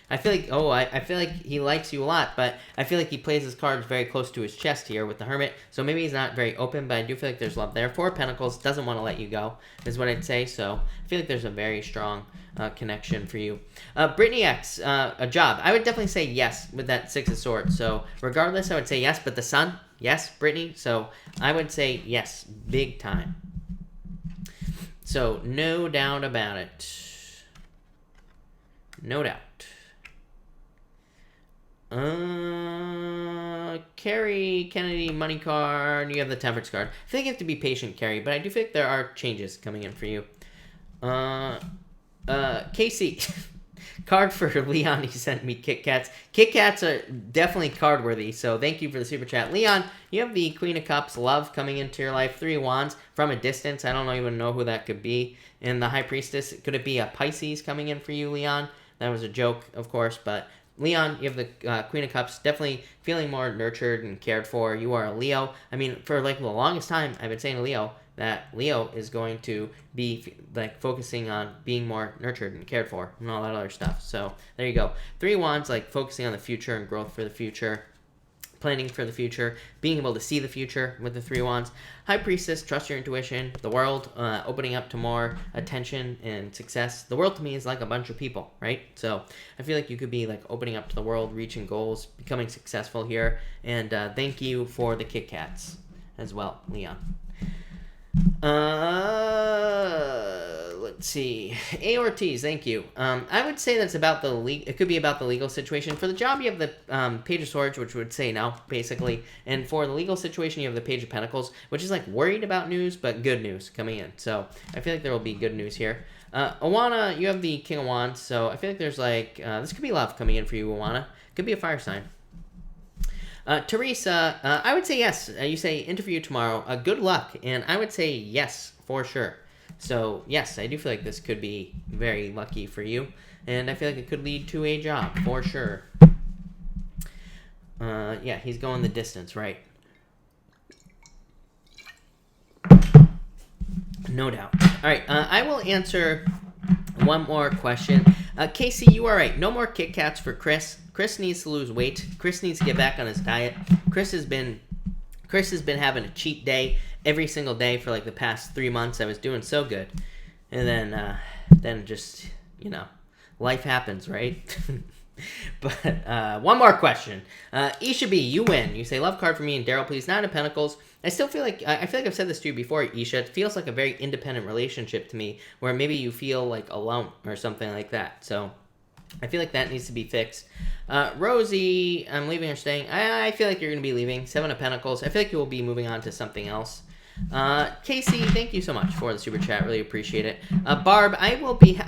I feel like he likes you a lot, but I feel like he plays his cards very close to his chest here with the Hermit, so maybe he's not very open, but I do feel like there's love there. 4 of Pentacles, doesn't want to let you go, is what I'd say, so I feel like there's a very strong connection for you. Brittany X, a job. I would definitely say yes with that 6 of Swords, so regardless, I would say yes, but the Sun, yes, Brittany, so I would say yes, big time. So, no doubt about it. No doubt. Carrie, Kennedy, money card. You have the Temperance card. I feel like you have to be patient, Carrie, but I do think there are changes coming in for you. Casey. Card for Leon, he sent me Kit Kats. Kit Kats are definitely card worthy, so thank you for the super chat. Leon, you have the Queen of Cups, love coming into your life, 3 of Wands from a distance. I don't even know who that could be. And the High Priestess, could it be a Pisces coming in for you, Leon? That was a joke, of course, but Leon, you have the Queen of Cups, definitely feeling more nurtured and cared for. You are a Leo. I mean, for like the longest time, I've been saying to Leo that Leo is going to be like focusing on being more nurtured and cared for and all that other stuff. So there you go. 3 of Wands, like focusing on the future and growth for the future, planning for the future, being able to see the future with the 3 of Wands. High Priestess, trust your intuition. The world, opening up to more attention and success. The world to me is like a bunch of people, right? So I feel like you could be like opening up to the world, reaching goals, becoming successful here. And thank you for the Kit Kats as well, Leon. Let's see. A. Ortiz, thank you. I would say that's about the it could be about the legal situation. For the job, you have the Page of Swords, which would say no, basically. And for the legal situation, you have the Page of Pentacles, which is like worried about news, but good news coming in. So I feel like there will be good news here. Owana, you have the King of Wands, so I feel like there's like, this could be love coming in for you, Owana. Could be a fire sign. Teresa, I would say yes. You say interview tomorrow. Good luck. And I would say yes, for sure. So, yes, I do feel like this could be very lucky for you. And I feel like it could lead to a job, for sure. Yeah, he's going the distance, right? No doubt. All right, I will answer one more question. Casey, you are right. No more Kit Kats for Chris. Chris needs to lose weight. Chris needs to get back on his diet. Chris has been having a cheat day every single day for like the past 3 months. I was doing so good. And then just, you know, life happens, right? But one more question. Isha B, you win. You say love card for me and Daryl, please. 9 of Pentacles. I feel like I've said this to you before, Isha. It feels like a very independent relationship to me, where maybe you feel like alone or something like that. So I feel like that needs to be fixed. Rosie, I'm leaving or staying. I feel like you're going to be leaving. 7 of Pentacles. I feel like you will be moving on to something else. Casey, thank you so much for the super chat. Really appreciate it. Barb, I will be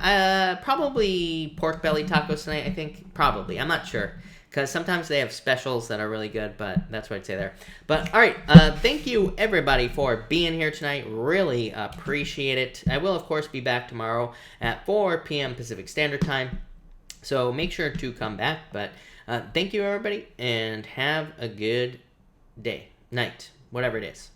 probably pork belly tacos tonight, I think. Probably. I'm not sure. Because sometimes they have specials that are really good, but that's what I'd say there. But, all right, thank you, everybody, for being here tonight. Really appreciate it. I will, of course, be back tomorrow at 4 p.m. Pacific Standard Time. So make sure to come back. But thank you, everybody, and have a good day, night, whatever it is.